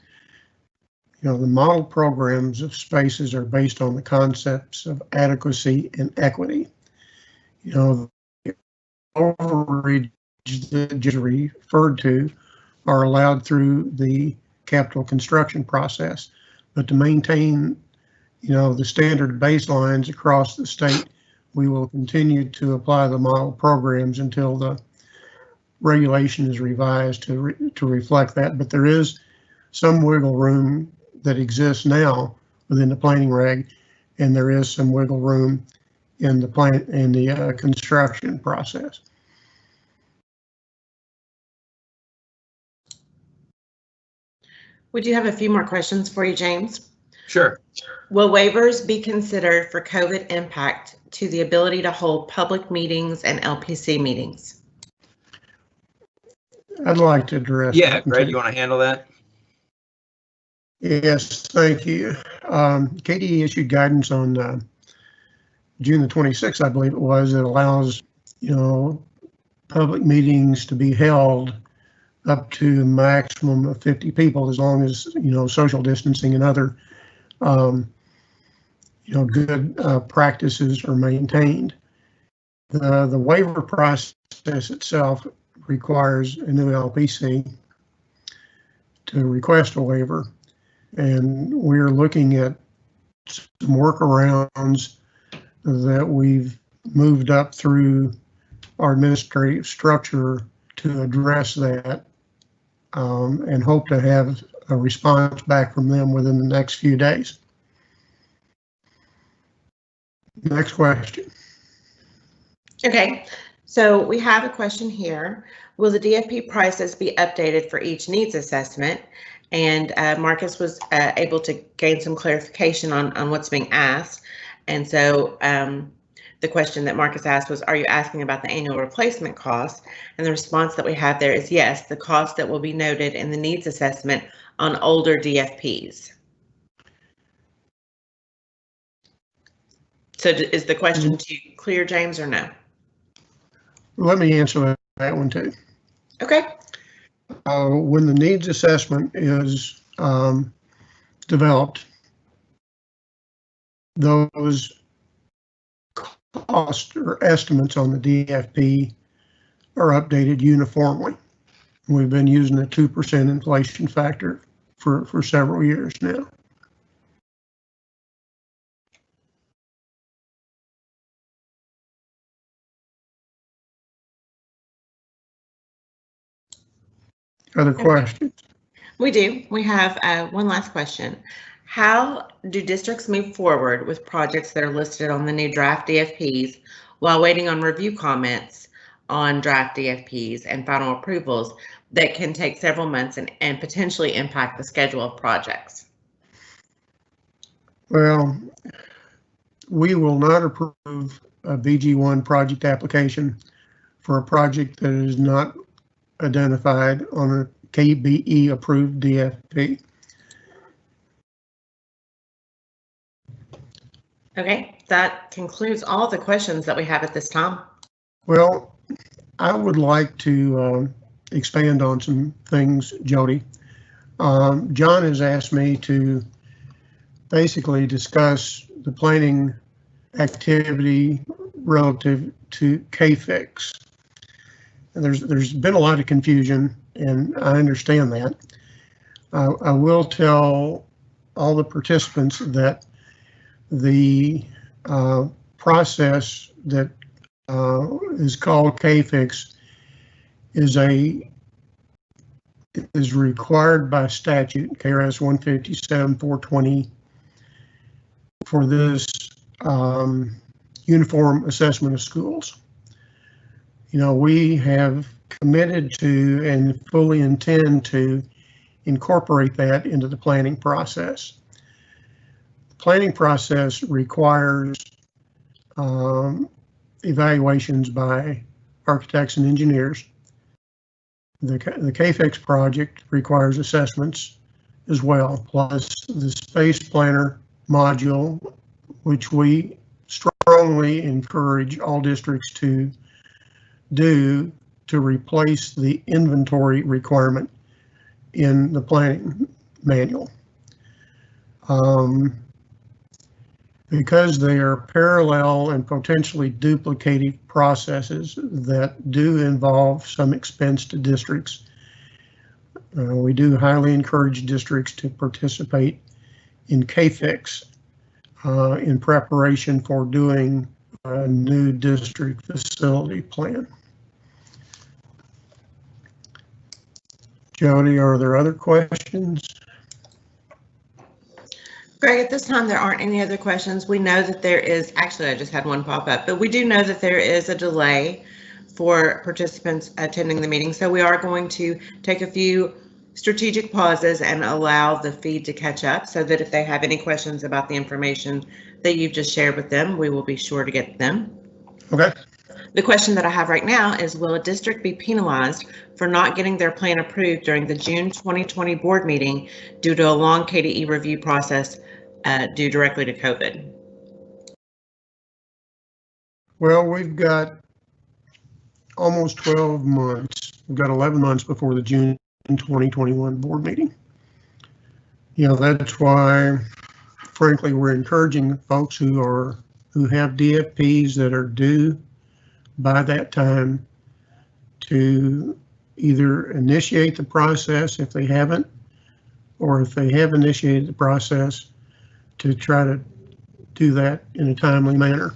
you know, the model programs of spaces are based on the concepts of adequacy and equity. You know, the overreach that just referred to are allowed through the capital construction process, but to maintain, you know, the standard baselines across the state, we will continue to apply the model programs until the regulation is revised to reflect that. But there is some wiggle room that exists now within the planning reg, and there is some wiggle room in the construction process. We do have a few more questions for you, James. Sure. Will waivers be considered for COVID impact to the ability to hold public meetings and LPC meetings? I'd like to address Yeah, that. Greg, you want to handle that? Yes, thank you. KDE issued guidance on June the 26th, I believe it was, that allows, you know, public meetings to be held up to a maximum of 50 people, as long as, you know, social distancing and other, you know, good practices are maintained. The waiver process itself requires a new LPC to request a waiver, and we're looking at some workarounds that we've moved up through our administrative structure to address that, and hope to have a response back from them within the next few days. Next question. Okay, so we have a question here. Will the DFP prices be updated for each needs assessment? And Marcus was able to gain some clarification on what's being asked. And so the question that Marcus asked was, are you asking about the annual replacement cost? And the response that we have there is yes, the cost that will be noted in the needs assessment on older DFPs. So is the question too clear, James, or no? Let me answer that one too. Okay. When the needs assessment is developed, those costs or estimates on the DFP are updated uniformly. We've been using a 2% inflation factor for several years now. Other questions? We do. We have one last question. How do districts move forward with projects that are listed on the new draft DFPs while waiting on review comments on draft DFPs and final approvals that can take several months and potentially impact the schedule of projects? Well, we will not approve a BG1 project application for a project that is not identified on a KBE approved DFP. Okay, that concludes all the questions that we have at this time. Well, I would like to expand on some things, Jody. John has asked me to basically discuss the planning activity relative to KFIX. And there's been a lot of confusion, and I understand that. I will tell all the participants that the process that is called KFIX is required by statute, KRS 157-420, for this uniform assessment of schools. You know, we have committed to and fully intend to incorporate that into the planning process. The planning process requires evaluations by architects and engineers. The KFIX project requires assessments as well, plus the space planner module, which we strongly encourage all districts to do to replace the inventory requirement in the planning manual. Because they are parallel and potentially duplicated processes that do involve some expense to districts, we do highly encourage districts to participate in KFIX in preparation for doing a new district facility plan. Jody, are there other questions? Greg, at this time, there aren't any other questions. We know that there is, actually, I just had one pop up, but we do know that there is a delay for participants attending the meeting. So we are going to take a few strategic pauses and allow the feed to catch up so that if they have any questions about the information that you've just shared with them, we will be sure to get them. Okay. The question that I have right now is, will a district be penalized for not getting their plan approved during the June 2020 board meeting due to a long KDE review process due directly to COVID? Well, we've got almost 12 months. We've got 11 months before the June 2021 board meeting. You know, that's why, frankly, we're encouraging folks who have DFPs that are due by that time to either initiate the process if they haven't, or if they have initiated the process, to try to do that in a timely manner.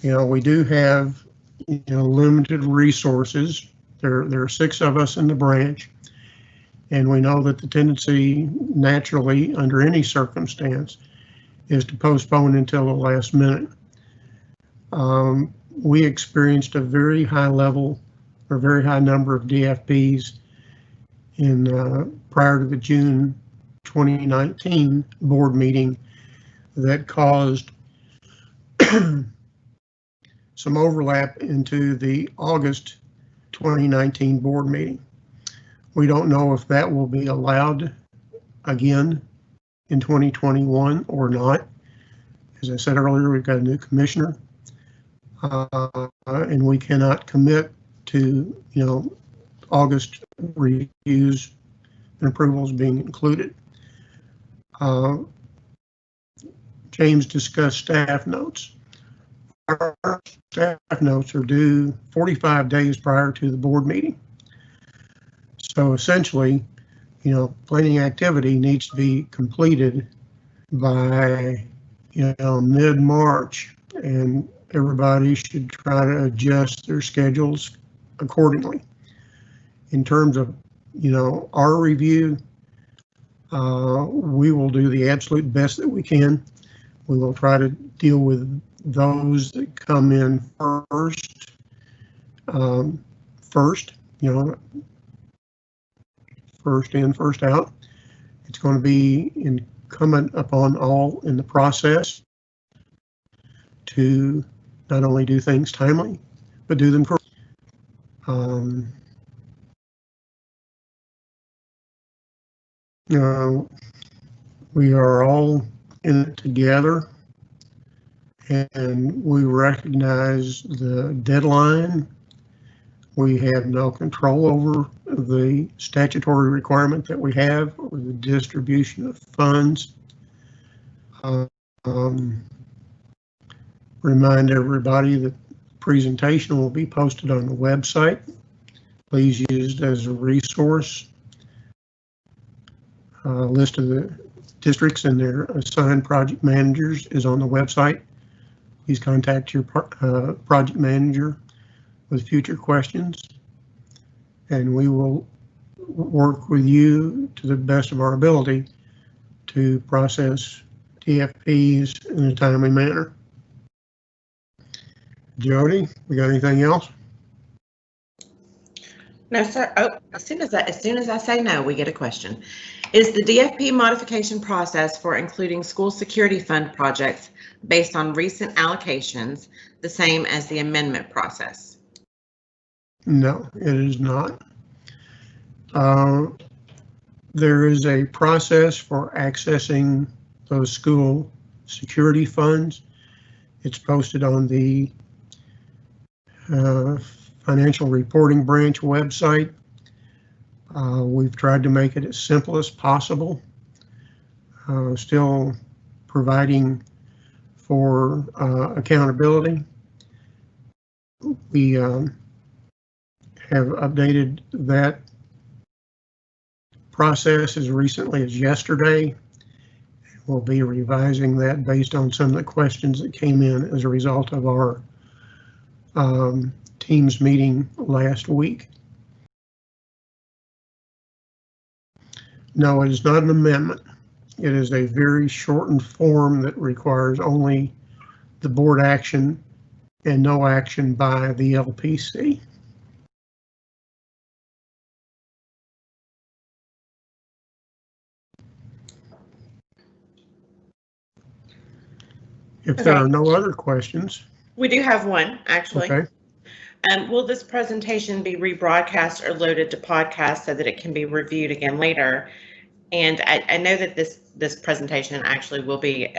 You know, we do have, you know, limited resources. There are 6 of us in the branch, and we know that the tendency naturally under any circumstance is to postpone until the last minute. We experienced a very high level or very high number of DFPs in prior to the June 2019 board meeting that caused some overlap into the August 2019 board meeting. We don't know if that will be allowed again in 2021 or not. As I said earlier, we've got a new commissioner, and we cannot commit to, you know, August reviews and approvals being included. James discussed staff notes. Our staff notes are due 45 days prior to the board meeting. So essentially, you know, planning activity needs to be completed by, you know, mid-March, and everybody should try to adjust their schedules accordingly. In terms of, you know, our review, we will do the absolute best that we can. We will try to deal with those that come in first, you know, first in, first out. It's going to be incumbent upon all in the process to not only do things timely, but do them correctly. You know, we are all in it together, and we recognize the deadline. We have no control over the statutory requirement that we have or the distribution of funds. Remind everybody that the presentation will be posted on the website. Please use it as a resource. List of the districts and their assigned project managers is on the website. Please contact your project manager with future questions, and we will work with you to the best of our ability to process TFPs in a timely manner. Jody, we got anything else? No, sir. Oh, as soon as I say no, we get a question. Is the DFP modification process for including school security fund projects based on recent allocations the same as the amendment process? No, it is not. There is a process for accessing those school security funds. It's posted on the Financial Reporting Branch website. We've tried to make it as simple as possible, still providing for accountability. We have updated that process as recently as yesterday. We'll be revising that based on some of the questions that came in as a result of our Teams meeting last week. No, it is not an amendment. It is a very shortened form that requires only the board action and no action by the LPC. If there are no other questions. We do have one, actually. Okay. Will this presentation be rebroadcast or loaded to podcast so that it can be reviewed again later? And I know that this presentation actually will be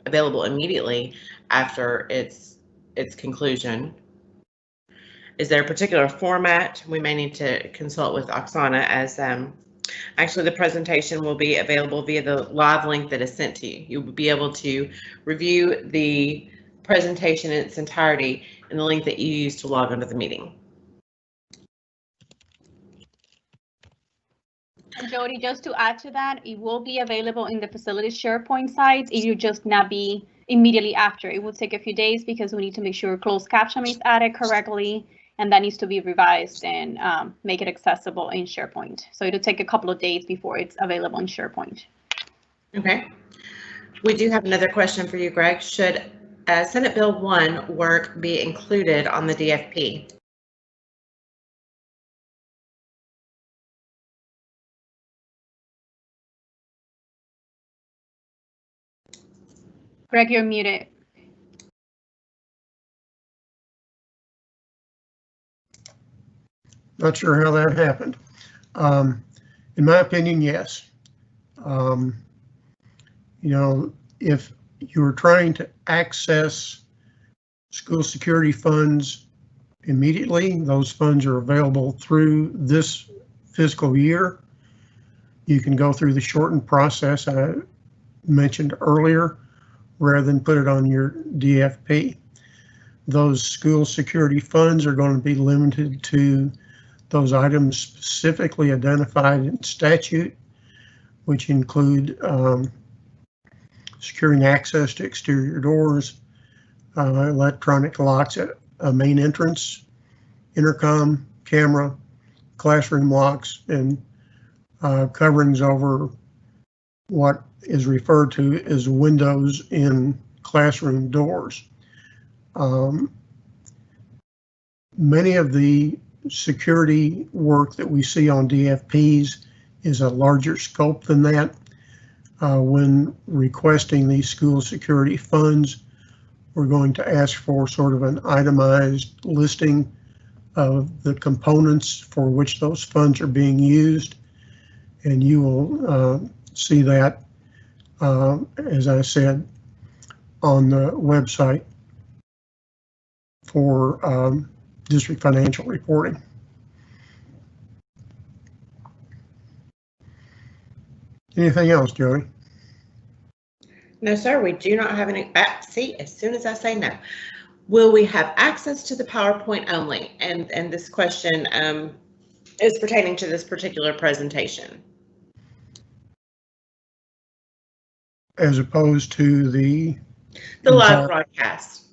available immediately after its conclusion. Is there a particular format? We may need to consult with Oksana, as actually the presentation will be available via the live link that is sent to you. You will be able to review the presentation in its entirety in the link that you use to log into the meeting. And Jody, just to add to that, it will be available in the facilities SharePoint sites. It will just not be immediately after. It will take a few days because we need to make sure closed caption is added correctly, and that needs to be revised and make it accessible in SharePoint. So it'll take a couple of days before it's available in SharePoint. Okay. We do have another question for you, Greg. Should Senate Bill 1 work be included on the DFP? Greg, you're muted. Not sure how that happened. In my opinion, yes. You know, if you're trying to access school security funds immediately, those funds are available through this fiscal year. You can go through the shortened process I mentioned earlier, rather than put it on your DFP. Those school security funds are going to be limited to those items specifically identified in statute, which include securing access to exterior doors, electronic locks at a main entrance, intercom, camera, classroom locks, and coverings over what is referred to as windows in classroom doors. Many of the security work that we see on DFPs is a larger scope than that. When requesting these school security funds, we're going to ask for sort of an itemized listing of the components for which those funds are being used. And you will see that, as I said, on the website for district financial reporting. Anything else, Jody? No, sir, we do not have any. See, as soon as I say no. Will we have access to the PowerPoint only? And this question is pertaining to this particular presentation. As opposed to the live broadcast.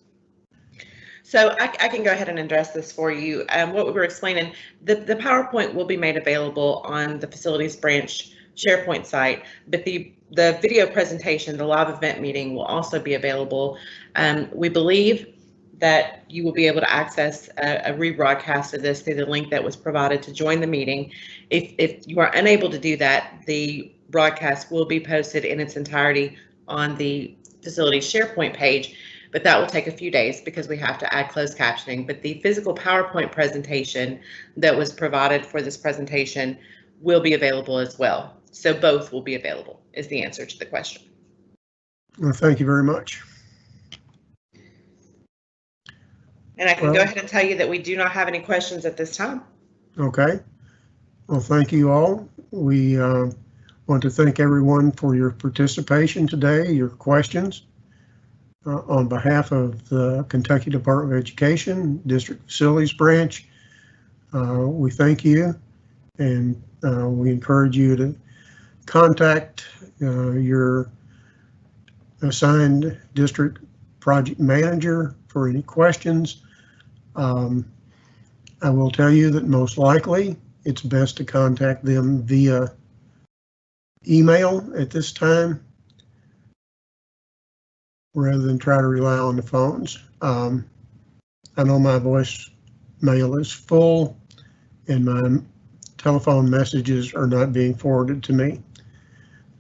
So I can go ahead and address this for you. What we were explaining, the PowerPoint will be made available on the facilities branch SharePoint site, but the video presentation, the live event meeting, will also be available. We believe that you will be able to access a rebroadcast of this through the link that was provided to join the meeting. If you are unable to do that, the broadcast will be posted in its entirety on the facility SharePoint page, but that will take a few days because we have to add closed captioning. But the physical PowerPoint presentation that was provided for this presentation will be available as well. So both will be available is the answer to the question. Well, thank you very much. And I can go ahead and tell you that we do not have any questions at this time. Okay. Well, thank you all. We want to thank everyone for your participation today, your questions. On behalf of the Kentucky Department of Education, District Facilities Branch, we thank you, and we encourage you to contact your assigned district project manager for any questions. I will tell you that most likely it's best to contact them via email at this time rather than try to rely on the phones. I know my voicemail is full and my telephone messages are not being forwarded to me.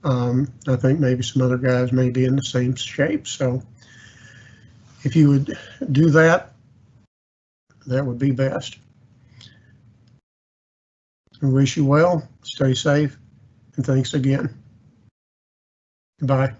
I think maybe some other guys may be in the same shape, so if you would do that, that would be best. I wish you well, stay safe, and thanks again. Bye.